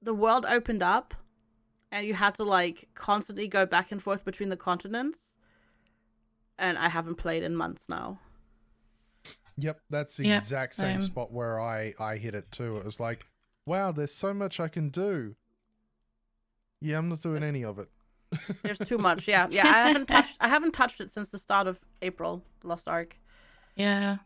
the world opened up, and you had to like constantly go back and forth between the continents, and I haven't played in months now. Yep, that's the exact same spot where I hit it too. It was like, wow, there's so much I can do. Yeah, I'm not doing any of it. There's too much. Yeah. I haven't touched it since the start of April. Lost Ark. Yeah.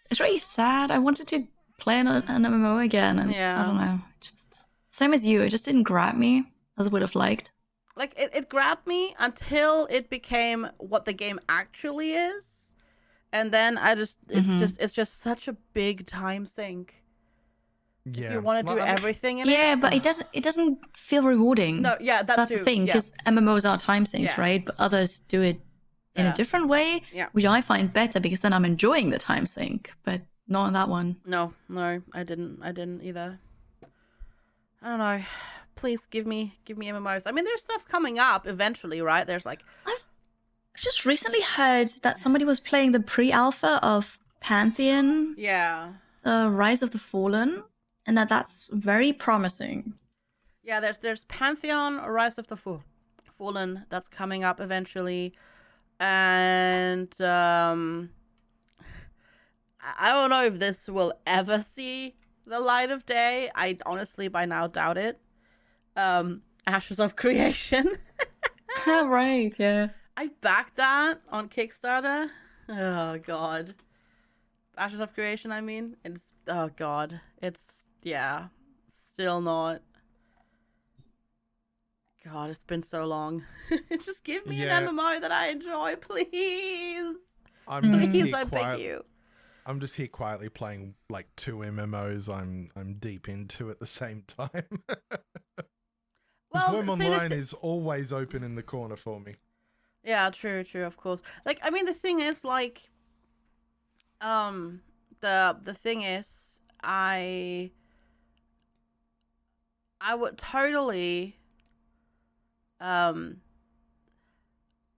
It's really sad. I wanted to play an MMO again, and I don't know. Just same as you. It just didn't grab me as I would have liked. Like it grabbed me until it became what the game actually is, and then it's just such a big time sink. Yeah, you want to do everything in it. Yeah, but it doesn't feel rewarding. No, yeah, that's the thing, because MMOs are time sinks, Yeah. right? But others do it in a different way, which I find better because then I'm enjoying the time sink, but not in that one. No, I didn't either. I don't know. Please give me MMOs. I mean, there's stuff coming up eventually, right? There's like I've just recently heard that somebody was playing the pre-alpha of Pantheon, Rise of the Fallen, and that's very promising. Yeah, there's Pantheon, Rise of the Fallen that's coming up eventually, and I don't know if this will ever see the light of day. I honestly by now doubt it. Ashes of Creation. Right, yeah. I backed that on Kickstarter. Oh god. Ashes of Creation, I mean. It's oh god. It's still not. God, it's been so long. Just give me an MMO that I enjoy, please. Please, I beg you. I'm just here quietly playing like 2 MMOs I'm deep into at the same time. Worm Online is always open in the corner for me. Yeah, true, of course. Like, I mean, the thing is, like, the thing is, I would totally, and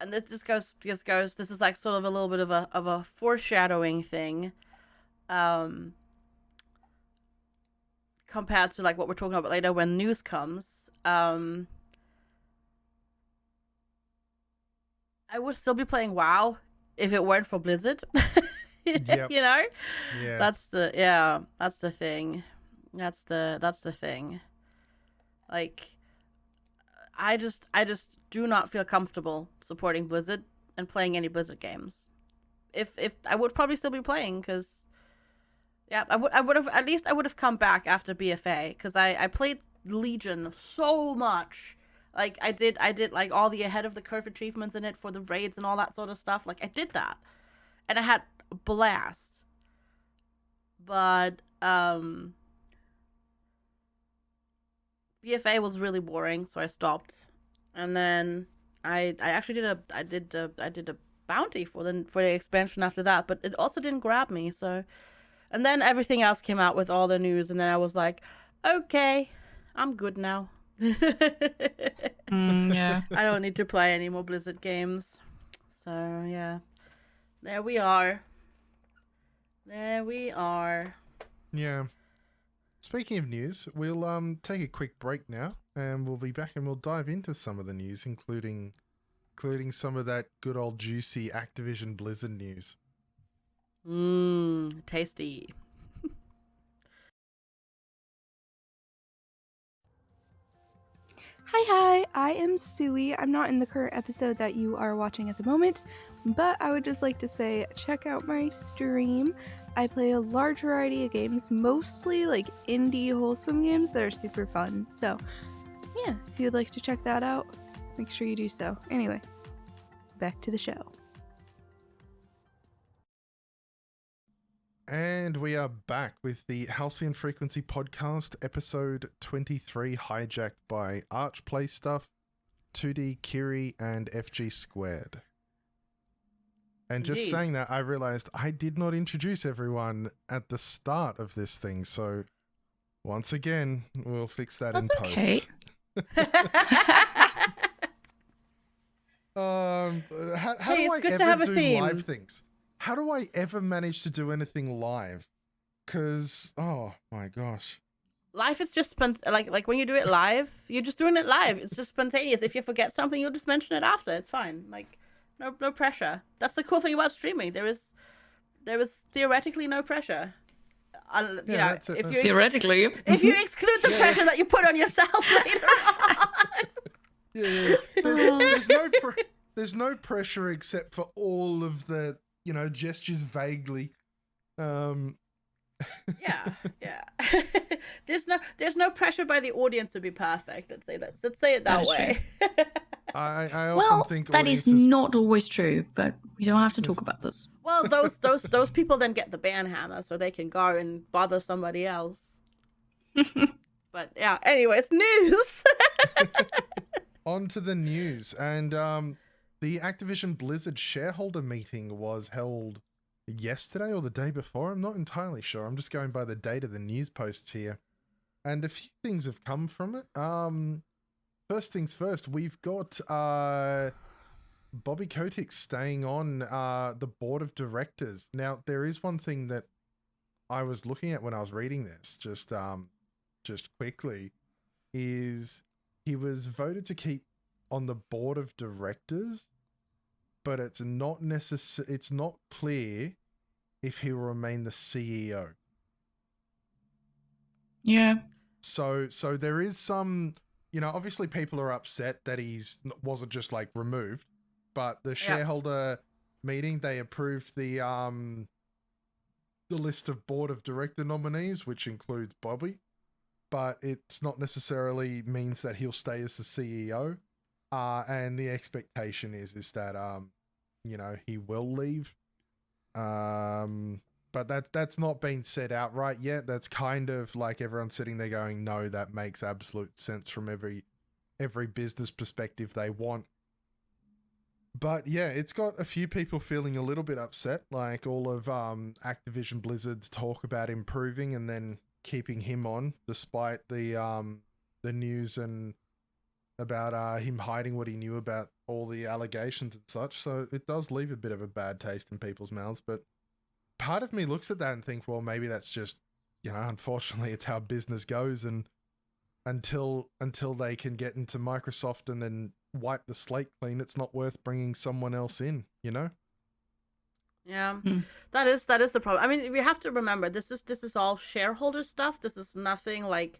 this goes. This is like sort of a little bit of a foreshadowing thing, compared to like what we're talking about later when news comes. I would still be playing WoW if it weren't for Blizzard. Yep. You know? Yeah. That's the thing. That's the thing. Like, I just do not feel comfortable supporting Blizzard and playing any Blizzard games. If I would probably still be playing, because I would have come back after BFA, because I played Legion so much. Like, I did like all the ahead of the curve achievements in it for the raids and all that sort of stuff. Like, I did that, and I had a blast. But BFA was really boring, so I stopped. And then I actually did a bounty for the expansion after that, but it also didn't grab me. So, and then everything else came out with all the news, and then I was like, okay, I'm good now. Yeah. I don't need to play any more Blizzard games. So yeah, there we are. Yeah. Speaking of news, we'll take a quick break now, and we'll be back and we'll dive into some of the news, including some of that good old juicy Activision Blizzard news. Tasty. Hi, I am Sui. I'm not in the current episode that you are watching at the moment, but I would just like to say check out my stream. I play a large variety of games, mostly like indie wholesome games that are super fun. So yeah, if you'd like to check that out, make sure you do so. Anyway, back to the show. And we are back with the Halcyon Frequency Podcast, episode 23, hijacked by Arch Play Stuff, 2D Kiri, and FG Squared. And just Indeed. saying that, I realized I did not introduce everyone at the start of this thing, so once again, we'll fix that That's in post. okay. How Hey, do it's I good to have ever a do theme. live things? How do I ever manage to do anything live? Because, oh my gosh. Life is just like when you do it live, you're just doing it live. It's just spontaneous. If you forget something, you'll just mention it after. It's fine. Like no pressure. That's the cool thing about streaming. There is theoretically no pressure. You Yeah, know, that's it, if that's you it. Theoretically. if you exclude the pressure that you put on yourself later on. Yeah. There's no pressure except for all of the, gestures vaguely. Yeah. There's no pressure by the audience to be perfect. Let's say it that That is way. I often Well, think that is audiences... not always true, but we don't have to talk about this. Well, those people then get the ban hammer, so they can go and bother somebody else. But yeah, anyways, news. On to the news. And the Activision Blizzard shareholder meeting was held yesterday or the day before. I'm not entirely sure. I'm just going by the date of the news posts here. And a few things have come from it. First things first, we've got Bobby Kotick staying on the board of directors. Now, there is one thing that I was looking at when I was reading this, just quickly, is he was voted to keep on the board of directors, but it's not it's not clear if he will remain the CEO. Yeah. So there is some, obviously people are upset that wasn't just like removed, but the shareholder meeting, they approved the list of board of director nominees, which includes Bobby, but it's not necessarily means that he'll stay as the CEO. And the expectation is that he will leave. But that's not been said outright yet. That's kind of like everyone's sitting there going, no, that makes absolute sense from every business perspective they want. But yeah, it's got a few people feeling a little bit upset, like all of Activision Blizzard's talk about improving and then keeping him on, despite the news and about him hiding what he knew about all the allegations and such. So it does leave a bit of a bad taste in people's mouths. But part of me looks at that and think, well, maybe that's just, unfortunately it's how business goes. And until they can get into Microsoft and then wipe the slate clean, it's not worth bringing someone else in, Yeah, Hmm. that is the problem. I mean, we have to remember this is all shareholder stuff. This is nothing like,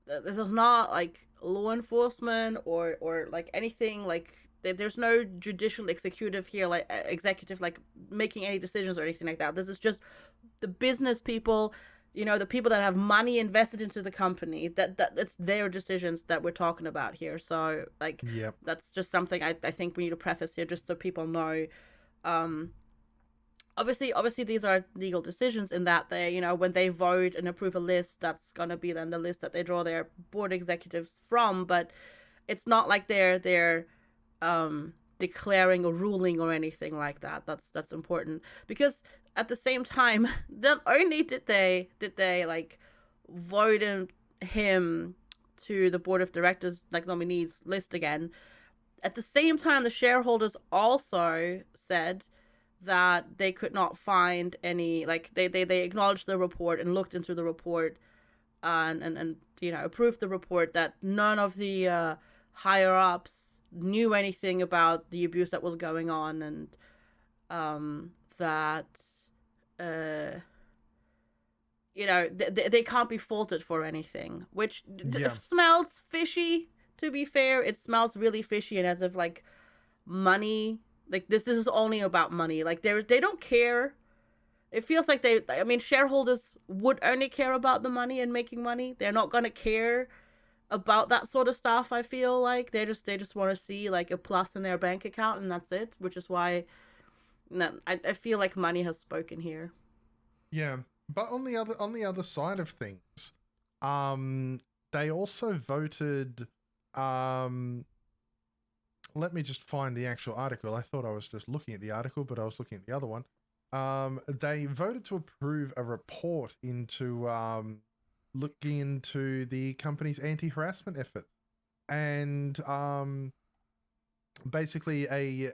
this is not like law enforcement or like anything like. There's no judicial executive here, like executive, like making any decisions or anything like that. This is just the business people, the people that have money invested into the company. That it's their decisions that we're talking about here. So like, Yep. that's just something I think we need to preface here, just so people know. Obviously these are legal decisions in that they, when they vote and approve a list, that's gonna be then the list that they draw their board executives from. But it's not like they're declaring a ruling or anything like that. That's important, because at the same time, not only did they like vote him to the board of directors like nominees list again, at the same time the shareholders also said that they could not find any, like they acknowledged the report and looked into the report and approved the report, that none of the higher ups knew anything about the abuse that was going on, and that they can't be faulted for anything, which smells fishy. To be fair, it smells really fishy, and as if like money, like this is only about money. Like they don't care. It feels like shareholders would only care about the money and making money. They're not gonna care about that sort of stuff. I feel like they just want to see like a plus in their bank account, and that's it, which is why No, I feel like money has spoken here. Yeah, but on the other side of things, they also voted. Let me just find the actual article. I thought I was just looking at the article, but I was looking at the other one. They voted to approve a report into looking into the company's anti-harassment efforts, and basically a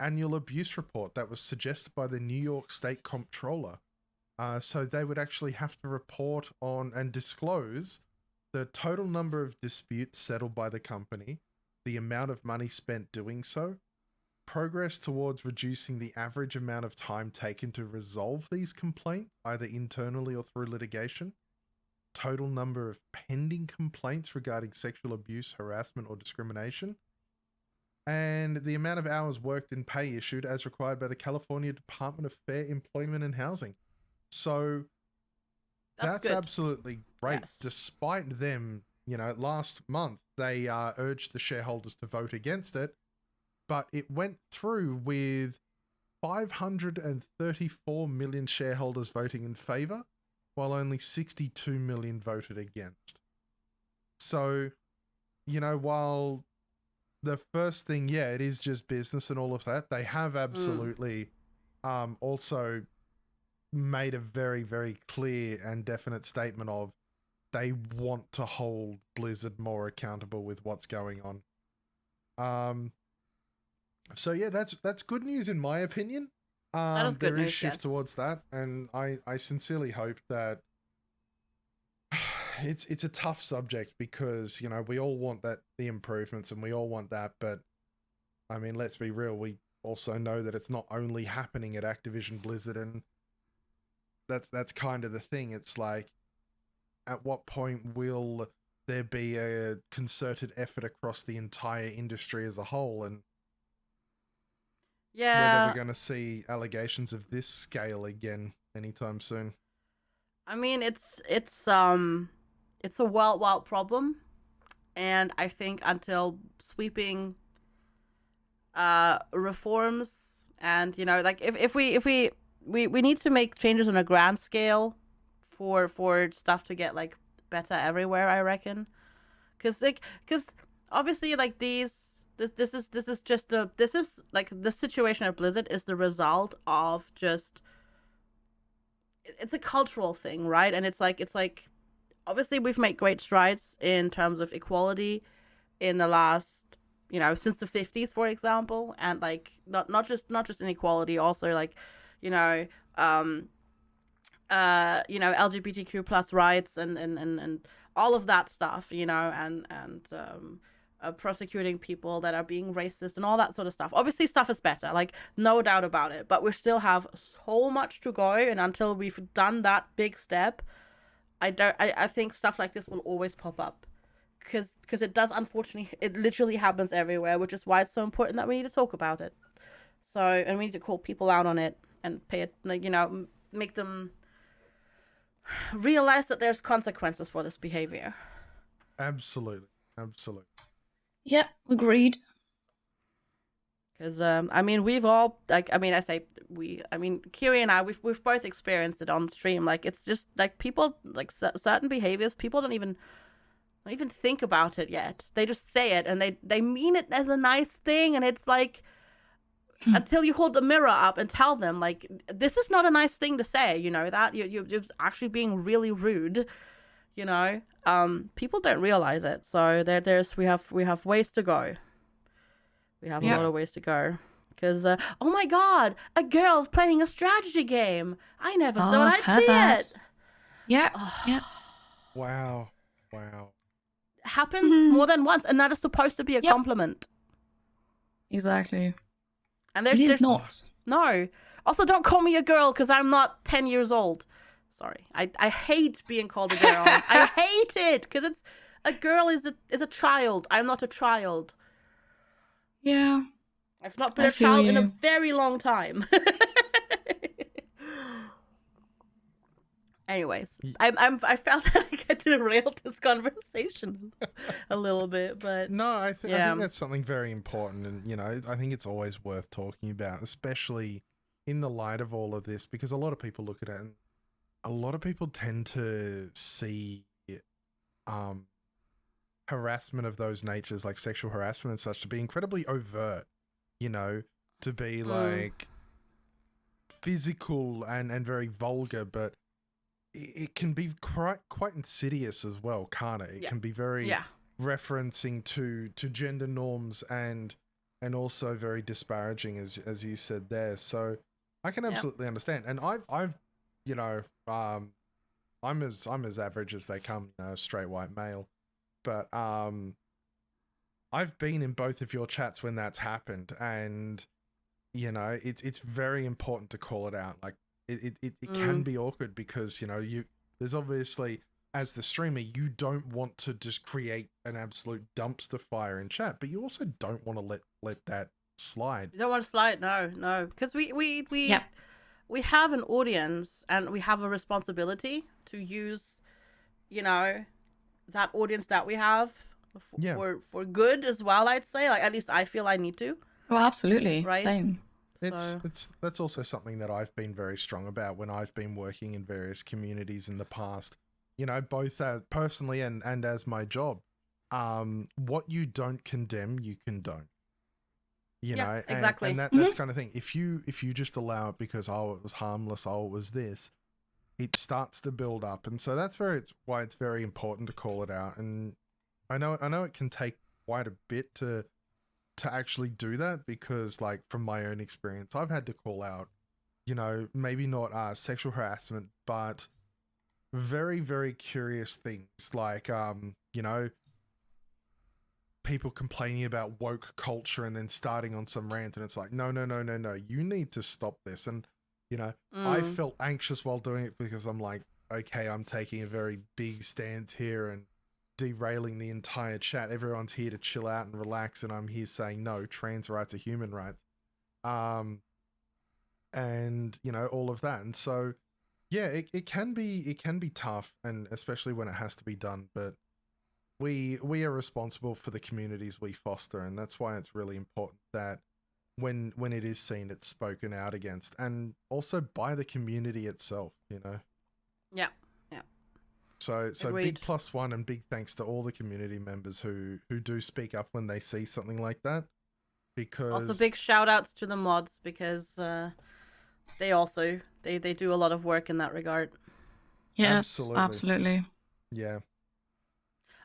annual abuse report that was suggested by the New York State Comptroller. So they would actually have to report on and disclose the total number of disputes settled by the company, the amount of money spent doing so, progress towards reducing the average amount of time taken to resolve these complaints, either internally or through litigation, total number of pending complaints regarding sexual abuse, harassment, or discrimination, and the amount of hours worked and pay issued as required by the California Department of Fair Employment and Housing. So that's good. absolutely great. Yes. Despite them, last month they urged the shareholders to vote against it, but it went through with 534 million shareholders voting in favor, while only 62 million voted against. So, while the first thing, it is just business and all of that, they have absolutely also made a very, very clear and definite statement of they want to hold Blizzard more accountable with what's going on. So yeah, that's good news in my opinion. That is good there news, is shift yes. towards that, and I sincerely hope that it's a tough subject because we all want the improvements and we all want that, but I mean, let's be real, we also know that it's not only happening at Activision Blizzard, and that's kind of the thing. It's like, at what point will there be a concerted effort across the entire industry as a whole, and whether we're going to see allegations of this scale again anytime soon? I mean, it's a worldwide problem, and I think until sweeping reforms, and like if we need to make changes on a grand scale for stuff to get like better everywhere, I reckon, because obviously like this is just the situation at Blizzard is the result of just, it's a cultural thing, right? And it's like obviously we've made great strides in terms of equality in the last, since the 50s, for example, and like not just inequality, also like LGBTQ plus rights and all of that stuff, and prosecuting people that are being racist and all that sort of stuff. Obviously stuff is better, like no doubt about it, but we still have so much to go, and until we've done that big step, I think stuff like this will always pop up, because it does, unfortunately, it literally happens everywhere, which is why it's so important that we need to talk about it. So, and we need to call people out on it and pay it, like, make them realize that there's consequences for this behavior. Absolutely. Yep, agreed. Because I mean, we've all, like, I mean, I say we, I mean, Kiri and I, we've both experienced it on stream. Like, it's just like people, like certain behaviors, people don't even think about it yet. They just say it, and they mean it as a nice thing, and it's like, until you hold the mirror up and tell them, like, this is not a nice thing to say, that you're actually being really rude, people don't realize it. So we have ways to go. We have a lot of ways to go. Because, oh my god, a girl playing a strategy game. I never thought I'd see it. Yeah. Oh. Yeah. Wow. Happens more than once, and that is supposed to be a compliment. Exactly. And it is not. No. Also, don't call me a girl, because I'm not 10 years old. Sorry. I hate being called a girl. I hate it, because a girl is a child. I'm not a child. Yeah. I've not been a child in a very long time. Anyways, I felt like I derailed this conversation a little bit, but No, I think yeah. that's something very important, and I think it's always worth talking about, especially in the light of all of this, because a lot of people look at it, and a lot of people tend to see harassment of those natures, like sexual harassment and such, to be incredibly overt, to be like physical and very vulgar, but it can be quite insidious as well, can't it? It can be very referencing to gender norms and also very disparaging, as you said there. So I can absolutely understand. And I've I'm as average as they come, straight white male. But I've been in both of your chats when that's happened, and it's very important to call it out. Like it can be awkward because there's obviously, as the streamer, you don't want to just create an absolute dumpster fire in chat, but you also don't want to let that slide. You don't want to slide, no, because we have an audience and we have a responsibility to use, that audience that we have for good as well. I'd say, like, at least I feel I need to. Oh, absolutely. Right. Same. That's also something that I've been very strong about when I've been working in various communities in the past. Both as personally and as my job. What you don't condemn, you condone. Exactly. And that's kind of thing. If you just allow it because it was harmless, it was this, it starts to build up, and so that's why it's very important to call it out. And I know it can take quite a bit to actually do that, because like from my own experience, I've had to call out, maybe not sexual harassment, but very, very curious things like people complaining about woke culture and then starting on some rant, and it's like, no, you need to stop this. And I felt anxious while doing it because I'm like, okay, I'm taking a very big stance here and derailing the entire chat. Everyone's here to chill out and relax, and I'm here saying no, trans rights are human rights, and all of that. And so it can be tough, and especially when it has to be done, but we are responsible for the communities we foster, and that's why it's really important that when it is seen, it's spoken out against, and also by the community itself. Yeah. So Agreed. big +1 and big thanks to all the community members who do speak up when they see something like that. Because also big shout outs to the mods, because they also they do a lot of work in that regard. Yes, absolutely. Yeah.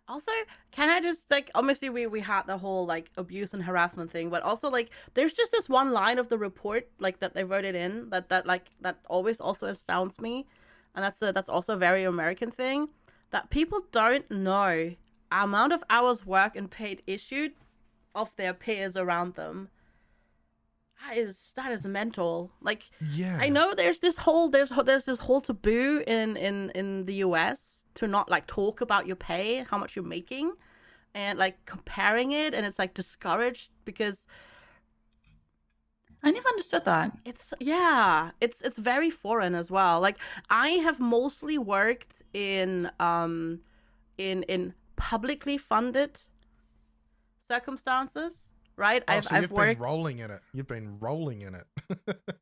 Also, can I just, like, obviously we had the whole like abuse and harassment thing, but also like there's just this one line of the report like that they wrote it in that always also astounds me, and that's also a very American thing, that people don't know amount of hours work and paid issued of their peers around them. That is mental. Like, I know there's this whole taboo in the US to not like talk about your pay, how much you're making, and like comparing it, and it's like discouraged because I never understood that. It's very foreign as well. Like, I have mostly worked in publicly funded circumstances, right? You've been rolling in it. You've been rolling in it.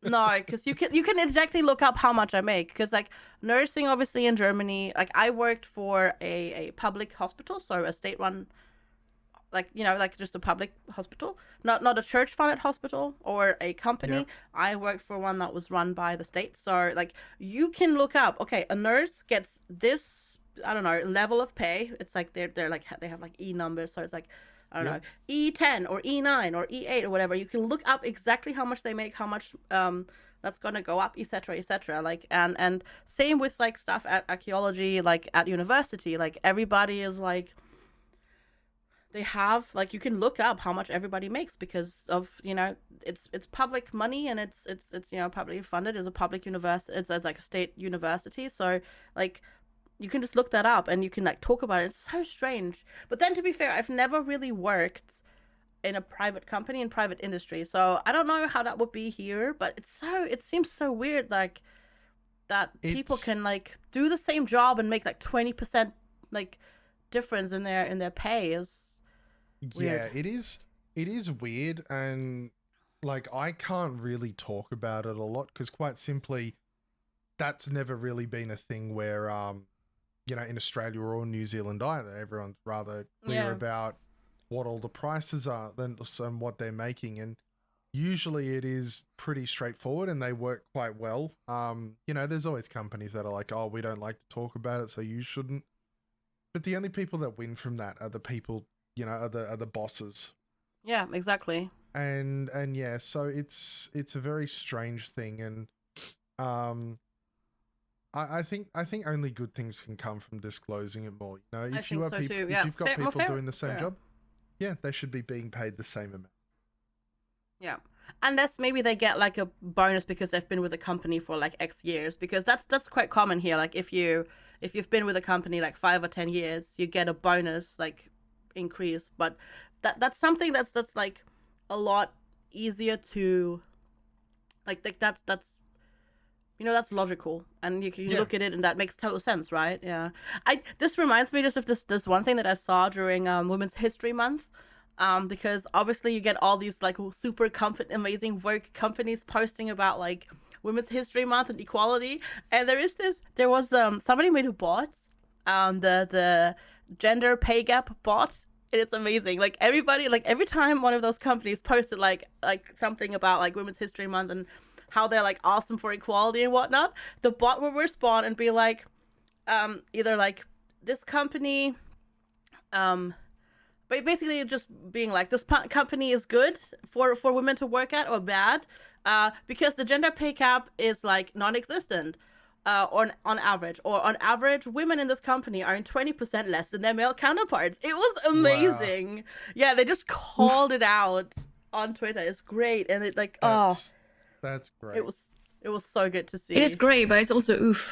No, because you can exactly look up how much I make. Because like nursing, obviously in Germany, like I worked for a public hospital, so a state-run, like like just a public hospital, not a church-funded hospital or a company. Yep. I worked for one that was run by the state, so like you can look up. Okay, a nurse gets this, I don't know, level of pay. It's like they're like they have like E numbers, so it's like, I don't know, E10 or E9 or E8 or whatever. You can look up exactly how much they make, how much that's gonna go up, etc., etc. Like, and same with like stuff at archaeology, like at university. Like everybody is like, they have like, you can look up how much everybody makes because of it's public money, and it's publicly funded as a public university. It's like a state university, so like, you can just look that up and you can like talk about it. It's so strange. But then, to be fair, I've never really worked in a private company, in private industry, so I don't know how that would be here. But it seems so weird. Like, that people It's- can like do the same job and make like 20% like difference in their pay is weird. Yeah, it is weird, and like I can't really talk about it a lot because quite simply that's never really been a thing where you know, in Australia or New Zealand either. Everyone's rather clear Yeah. about what all the prices are and what they're making, and usually it is pretty straightforward and they work quite well. You know, there's always companies that are like, oh, we don't like to talk about it, so you shouldn't. But the only people that win from that are the people, you know, are the bosses. Yeah, exactly. And yeah, so it's a very strange thing, and I think only good things can come from disclosing it more. You know, I if you think are so people, too, if yeah. you've got Fair- more people fair- doing the same fair. job, yeah, they should be being paid the same amount. Yeah. Unless maybe they get like a bonus because they've been with the company for like X years, because that's quite common here. Like if you've been with a company like 5 or 10 years, you get a bonus like increase. But that's something that's like a lot easier to like that's you know, that's logical, and you can Yeah. look at it and that makes total sense, right? Yeah. This reminds me just of this one thing that I saw during Women's History Month. Because obviously you get all these like super amazing work companies posting about like Women's History Month and equality, and there was somebody made a bot, the gender pay gap bot, and it's amazing. Like everybody, like every time one of those companies posted like something about like Women's History Month and how they're like awesome for equality and whatnot, the bot will respond and be like, either like this company, but basically just being like this company is good for women to work at or bad, because the gender pay gap is like non-existent, on average women in this company earn 20% less than their male counterparts. It was amazing. Yeah, they just called it out on Twitter. It's great, and it like That's great. it was so good to see. It is great, but it's also oof.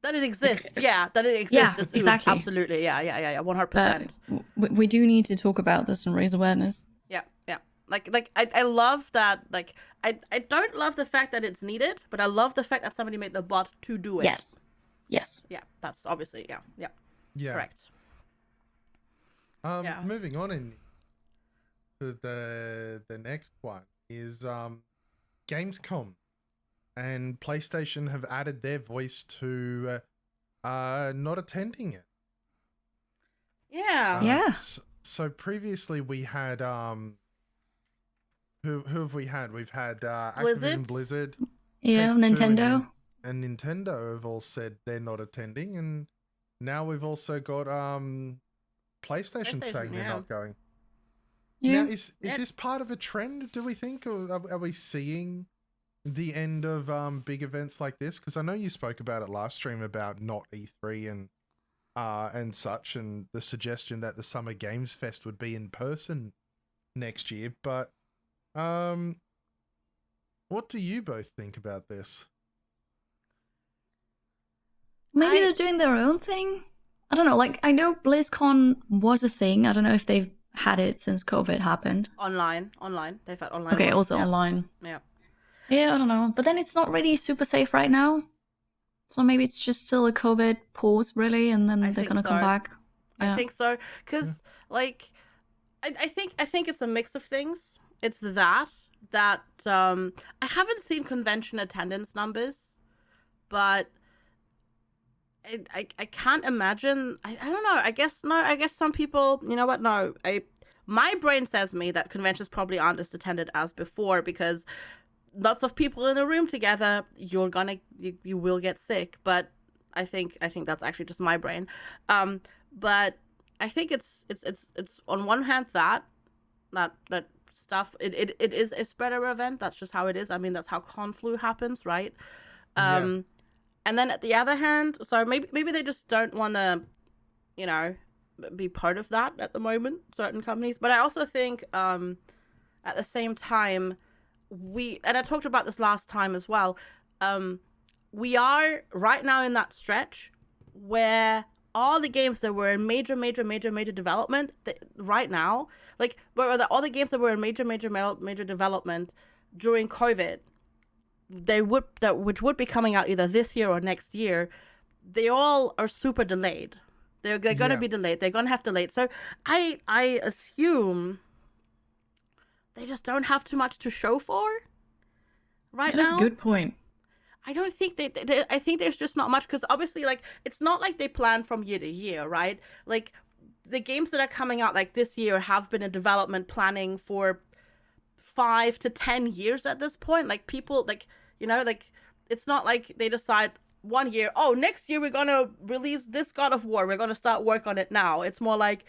that it exists. Yeah, that it exists. Yeah, It's exactly. Absolutely. Yeah. 100%. But we do need to talk about this and raise awareness. Yeah. Like I love that. Like I don't love the fact that it's needed, but I love the fact that somebody made the bot to do it. Yes. Yeah, that's obviously yeah. Yeah. Correct. Yeah. Moving on in to the next one is Gamescom, and PlayStation have added their voice to not attending it. Yeah. Yeah. So previously we had who have we had? We've had Activision Blizzard, Yeah, Take-Two, Nintendo. and Nintendo have all said they're not attending, and now we've also got PlayStation saying they're yeah. not going. Yeah. Now, is this part of a trend, do we think, or are we seeing the end of big events like this? Because I know you spoke about it last stream about not E3 and such, and the suggestion that the Summer Games Fest would be in person next year. But what do you both think about this? Maybe they're doing their own thing. I don't know. Like, I know BlizzCon was a thing. I don't know if they've had it since COVID happened. Online. They've had online. Okay, ones. also Yeah. online. Yeah. Yeah, I don't know. But then it's not really super safe right now. So maybe it's just still a COVID pause, really, and then I they're think gonna come so. back. I Yeah. think so, because like I think it's a mix of things. It's that I haven't seen convention attendance numbers, but I can't imagine. I don't know. I guess some people. You know what? No, my brain says me that conventions probably aren't as attended as before, because lots of people in a room together, you will get sick. But I think that's actually just my brain. But I think it's on one hand that stuff. It is a spreader event. That's just how it is. I mean, that's how Conflu happens, right? Yeah. And then at the other hand, so maybe they just don't want to, you know, be part of that at the moment, certain companies. But I also think at the same time, and I talked about this last time as well, we are right now in that stretch where all the games that were in major development right now, like all the games that were in major development during COVID, which would be coming out either this year or next year, they all are super delayed. They're going to be delayed. They're going to have delayed. So I assume they just don't have too much to show for right now. That's a good point. I don't think I think there's just not much, because obviously, like, it's not like they plan from year to year, right? Like, the games that are coming out like this year have been in development planning for 5 to 10 years at this point. Like, people, like, you know, like, it's not like they decide one year, oh, next year we're gonna release this God of War, we're gonna start work on it now. It's more like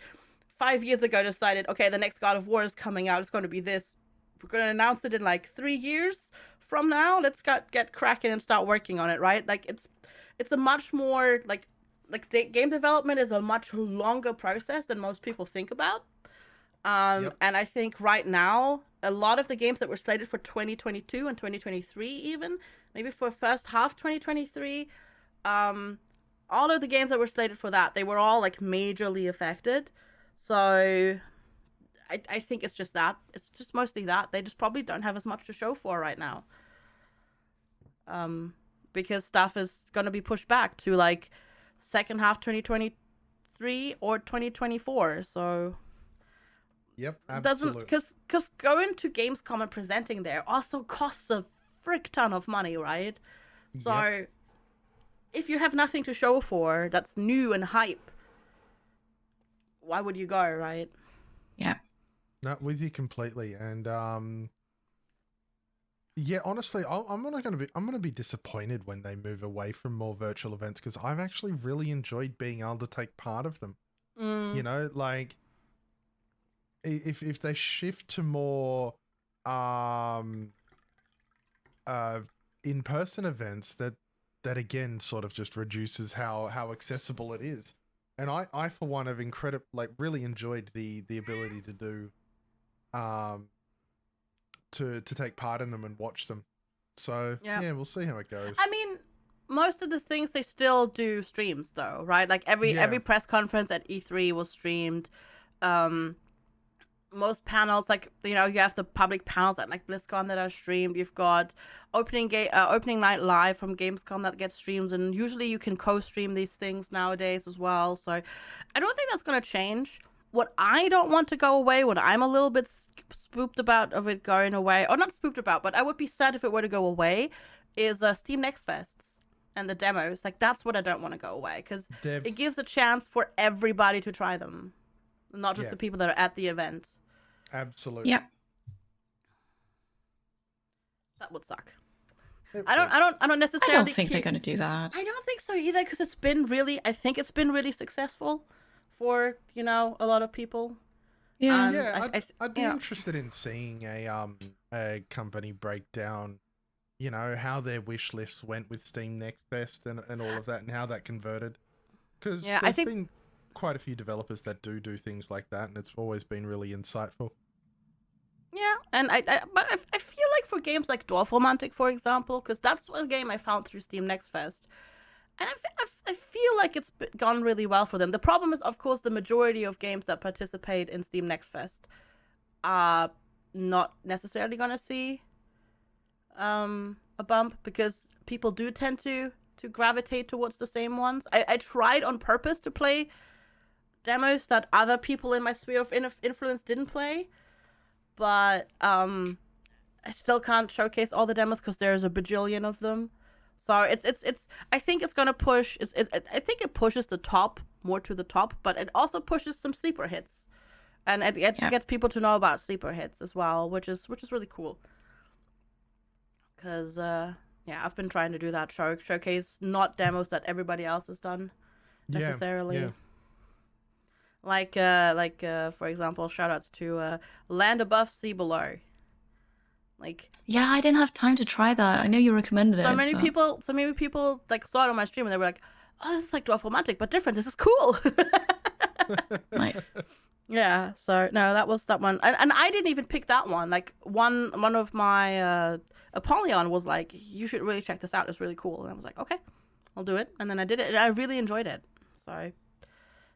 5 years ago decided, okay, the next God of War is coming out, it's going to be this, we're going to announce it in like 3 years from now, let's get cracking and start working on it, right? Like, it's a much more like game development is a much longer process than most people think about. And I think right now a lot of the games that were slated for 2022 and 2023, even maybe for first half 2023, all of the games that were slated for that, they were all like majorly affected. So I think it's just that. It's just mostly that. They just probably don't have as much to show for right now. Because stuff is going to be pushed back to like second half 2023 or 2024. So yep, absolutely. Because going to Gamescom and presenting there also costs a frick ton of money, right? So if you have nothing to show for that's new and hype, why would you go, right? Yeah. No, with you completely. And yeah, honestly, I'm gonna be disappointed when they move away from more virtual events, because I've actually really enjoyed being able to take part of them. You know, like if they shift to more in-person events, that again sort of just reduces how accessible it is. And I for one have really enjoyed the ability to do to take part in them and watch them. So yeah, we'll see how it goes. I mean, most of the things they still do streams though, right? Like every press conference at E3 was streamed. Most panels, like, you know, you have the public panels at like BlizzCon that are streamed. You've got opening night live from Gamescom that gets streamed, and usually you can co-stream these things nowadays as well. So I don't think that's going to change. What I don't want to go away, what I'm a little bit spooked about of it going away, or not spooked about, but I would be sad if it were to go away, is Steam Next Fests and the demos. Like, that's what I don't want to go away, because it gives a chance for everybody to try them, not just the people that are at the event. Absolutely. Yep. That would suck. I don't necessarily. I don't think they're going to do that. I don't think so either, because I think it's been really successful for, you know, a lot of people. Yeah. I'd be interested in seeing a company break down, you know, how their wish lists went with Steam Next Fest and all of that, and how that converted. Because there's been quite a few developers that do things like that, and it's always been really insightful. Yeah, and I feel like for games like Dwarf Romantic, for example, because that's a game I found through Steam Next Fest, and I feel like it's gone really well for them. The problem is, of course, the majority of games that participate in Steam Next Fest are not necessarily going to see a bump, because people do tend to gravitate towards the same ones. I tried on purpose to play demos that other people in my sphere of influence didn't play, but I still can't showcase all the demos because there's a bajillion of them. So it's I think it's gonna push. I think it pushes the top more to the top, but it also pushes some sleeper hits, and it gets people to know about sleeper hits as well, which is really cool. Because I've been trying to do that, showcase not demos that everybody else has done necessarily. Yeah. Like for example, shoutouts to Land Above, Sea Below. Like, yeah, I didn't have time to try that. I know you recommended it. So many people like saw it on my stream and they were like, "Oh, this is like Dwarf Romantic, but different. This is cool." Nice. Yeah. So no, that was that one, and I didn't even pick that one. Like one of my Apollyon was like, "You should really check this out. It's really cool." And I was like, "Okay, I'll do it." And then I did it, and I really enjoyed it. So.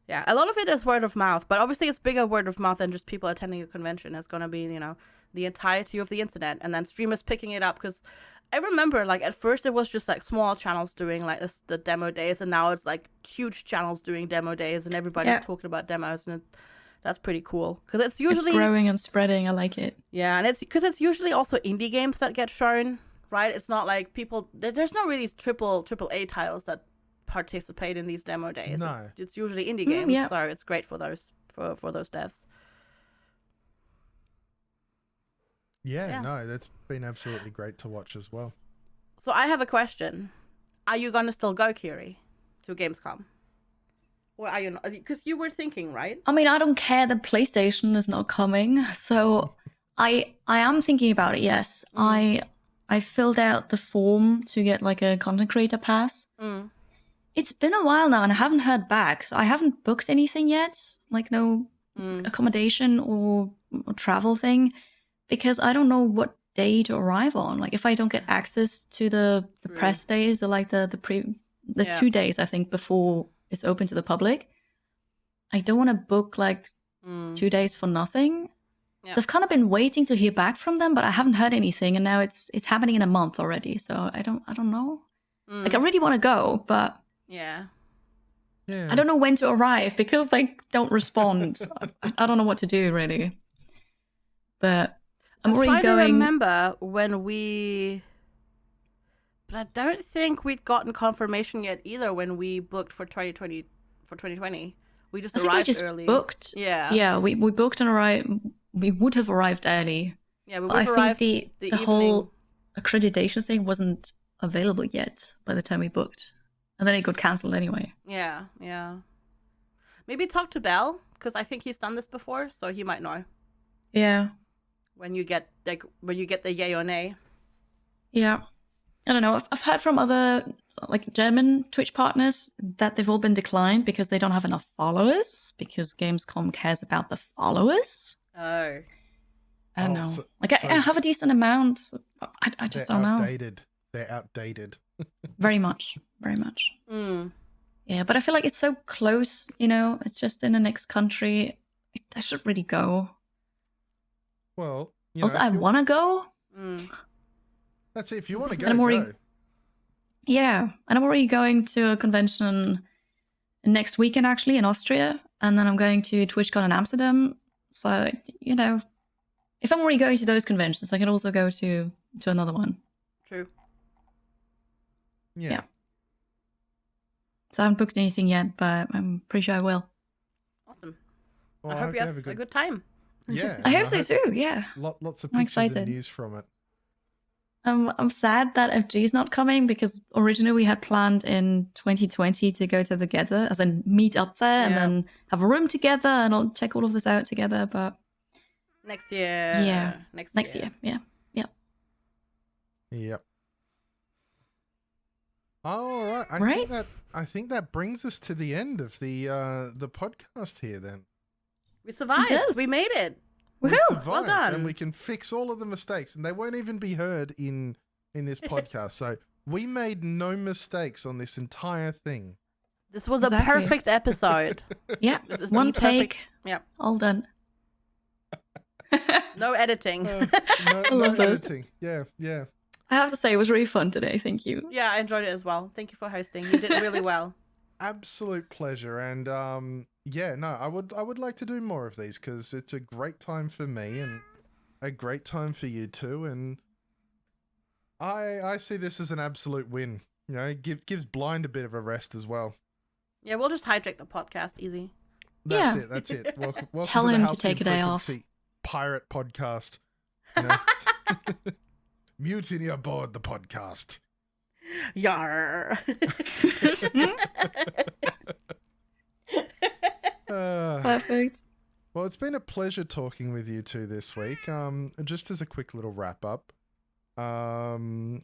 Yeah, a lot of it is word of mouth, but obviously it's bigger word of mouth than just people attending a convention. It's going to be, you know, the entirety of the internet, and then streamers picking it up, because I remember, like, at first it was just like small channels doing like the demo days, and now it's like huge channels doing demo days, and everybody's talking about demos, and that's pretty cool because it's usually It's growing and spreading. I like it. Yeah, and it's because it's usually also indie games that get shown, right? It's not like people. There's not really triple A titles that participate in these demo days. No. It's usually indie games, yeah. so it's great for those devs. Yeah, no, that's been absolutely great to watch as well. So I have a question: are you gonna still go, Kiri, to Gamescom, or are you not? Because you were thinking, right? I mean, I don't care that PlayStation is not coming, so I am thinking about it. Yes, I filled out the form to get like a content creator pass. It's been a while now, and I haven't heard back, so I haven't booked anything yet, like no accommodation or travel thing, because I don't know what day to arrive on. Like if I don't get access to the press days or like the 2 days I think before it's open to the public, I don't want to book like 2 days for nothing. Yeah. So I've kind of been waiting to hear back from them, but I haven't heard anything, and now it's happening in a month already. So I don't know. Like I really want to go, but Yeah. I don't know when to arrive because they don't respond. I don't know what to do really. But I'm already trying going. to remember when we, but I don't think we'd gotten confirmation yet either when we booked for 2020. We just I think arrived we just early. booked. Yeah. Yeah, we booked and arrived. We would have arrived early. Yeah, we But would I have think arrived the whole accreditation thing wasn't available yet by the time we booked, and then it got cancelled anyway. Yeah. Maybe talk to Bell because I think he's done this before, so he might know Yeah. when you get the yay or nay. Yeah. I don't know. I've heard from other like German Twitch partners that they've all been declined because they don't have enough followers, because Gamescom cares about the followers. Oh. I don't know. So I have a decent amount. So I just don't know. They're outdated. Very much. Very much. Mm. Yeah, but I feel like it's so close, you know, it's just in the next country. I should really go. Well, Also, I want to go. That's it. If you want to go, And I'm already, go. yeah, and I'm already going to a convention next weekend, actually, in Austria. And then I'm going to TwitchCon in Amsterdam. So, you know, if I'm already going to those conventions, I can also go to another one. True. Yeah. So I haven't booked anything yet, but I'm pretty sure I will. Awesome. Well, I hope you have a good time. Yeah. I hope so too, yeah. Lots of I'm pictures excited. and news from it. I'm sad that FG is not coming, because originally we had planned in 2020 to go together, as in meet up there and then have a room together and I'll check all of this out together. But Next year. yeah, Next year. Yeah. Yep. All right. I think that brings us to the end of the podcast here. Then We survived. does. We made it. we Woohoo! survived, Well done. and we can fix all of the mistakes, and they won't even be heard in this podcast. So we made no mistakes on this entire thing. This was Exactly. a perfect episode. Yeah, This is one the perfect- take, Yeah. all done. No editing. No love this. editing. Yeah. I have to say, it was really fun today. Thank you. Yeah, I enjoyed it as well. Thank you for hosting. You did really well. Absolute pleasure, and I would like to do more of these, because it's a great time for me and a great time for you too, and I see this as an absolute win. You know, it gives Blind a bit of a rest as well. Yeah, we'll just hijack the podcast. Easy. That's Yeah. it. That's it. Welcome Tell to the him to Halcyon take a day off. Frequency Pirate podcast. You know? Mutiny aboard the podcast. Yar. Perfect. Well, it's been a pleasure talking with you two this week. Just as a quick little wrap up, FG,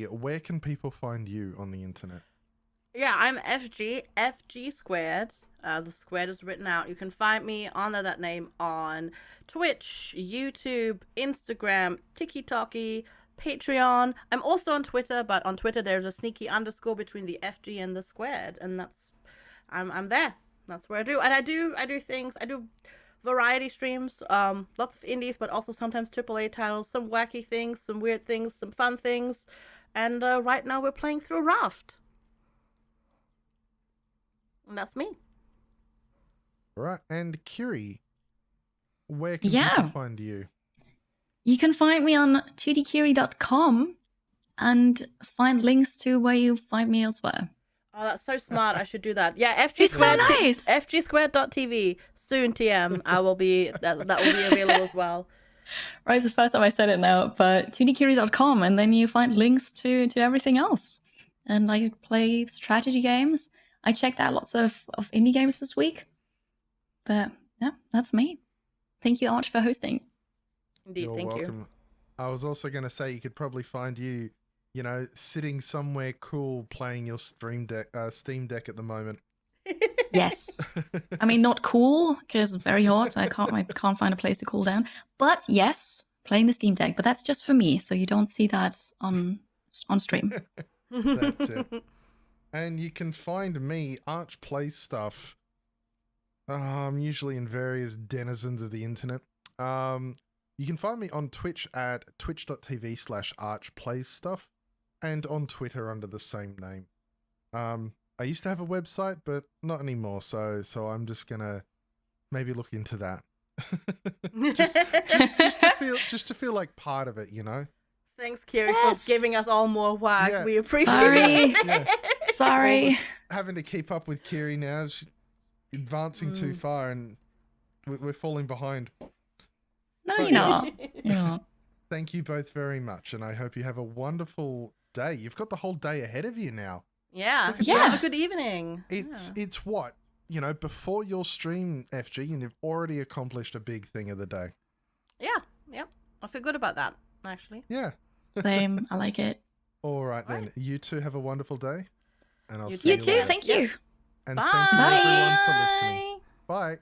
where can people find you on the internet? Yeah, I'm FG squared. The squared is written out. You can find me under that name on Twitch, YouTube, Instagram, TikTok, Patreon. I'm also on Twitter, but on Twitter there's a sneaky underscore between the FG and the squared, and I'm there. That's where I do. And I do things. I do variety streams. Lots of indies, but also sometimes AAA titles, some wacky things, some weird things, some fun things. And right now we're playing through Raft. And that's me. All right. And Kiri, where can Yeah. people find you? You can find me on 2dkiri.com and find links to where you find me elsewhere. Oh, that's so smart. I should do that. Yeah, FG It's so squared. nice. FG squared.tv. Soon TM. I will be that will be available as well. Right, it's the first time I said it now, but 2dkiri.com, and then you find links to everything else. And I play strategy games. I checked out lots of indie games this week. But yeah, that's me. Thank you, Arch, for hosting. Indeed, You're thank welcome. you. I was also going to say you could probably find you, sitting somewhere cool playing your Steam Deck at the moment. Yes. I mean, not cool, because it's very hot. I can't find a place to cool down. But yes, playing the Steam Deck. But that's just for me, so you don't see that on stream. That's it. And you can find me, Arch Plays Stuff, usually in various denizens of the internet. You can find me on Twitch at twitch.tv/archplaysstuff and on Twitter under the same name. I used to have a website, but not anymore, so I'm just gonna maybe look into that. just to feel like part of it, Thanks, Kiri, Yes. for giving us all more work. Yeah. We appreciate Sorry. it. Yeah. Sorry. Having to keep up with Kiri now, she's advancing too far, and we're falling behind. No, But you're not. You're not. Thank you both very much, and I hope you have a wonderful day. You've got the whole day ahead of you now. Yeah. Look at that. Have a good evening. It's what, before your stream, FG, and you've already accomplished a big thing of the day. Yeah. Yep. I feel good about that, actually. Yeah. Same. I like it. All right, then. Right. You two have a wonderful day, and I'll You see You you too. later. Thank you. And Bye. thank you everyone for listening. Bye.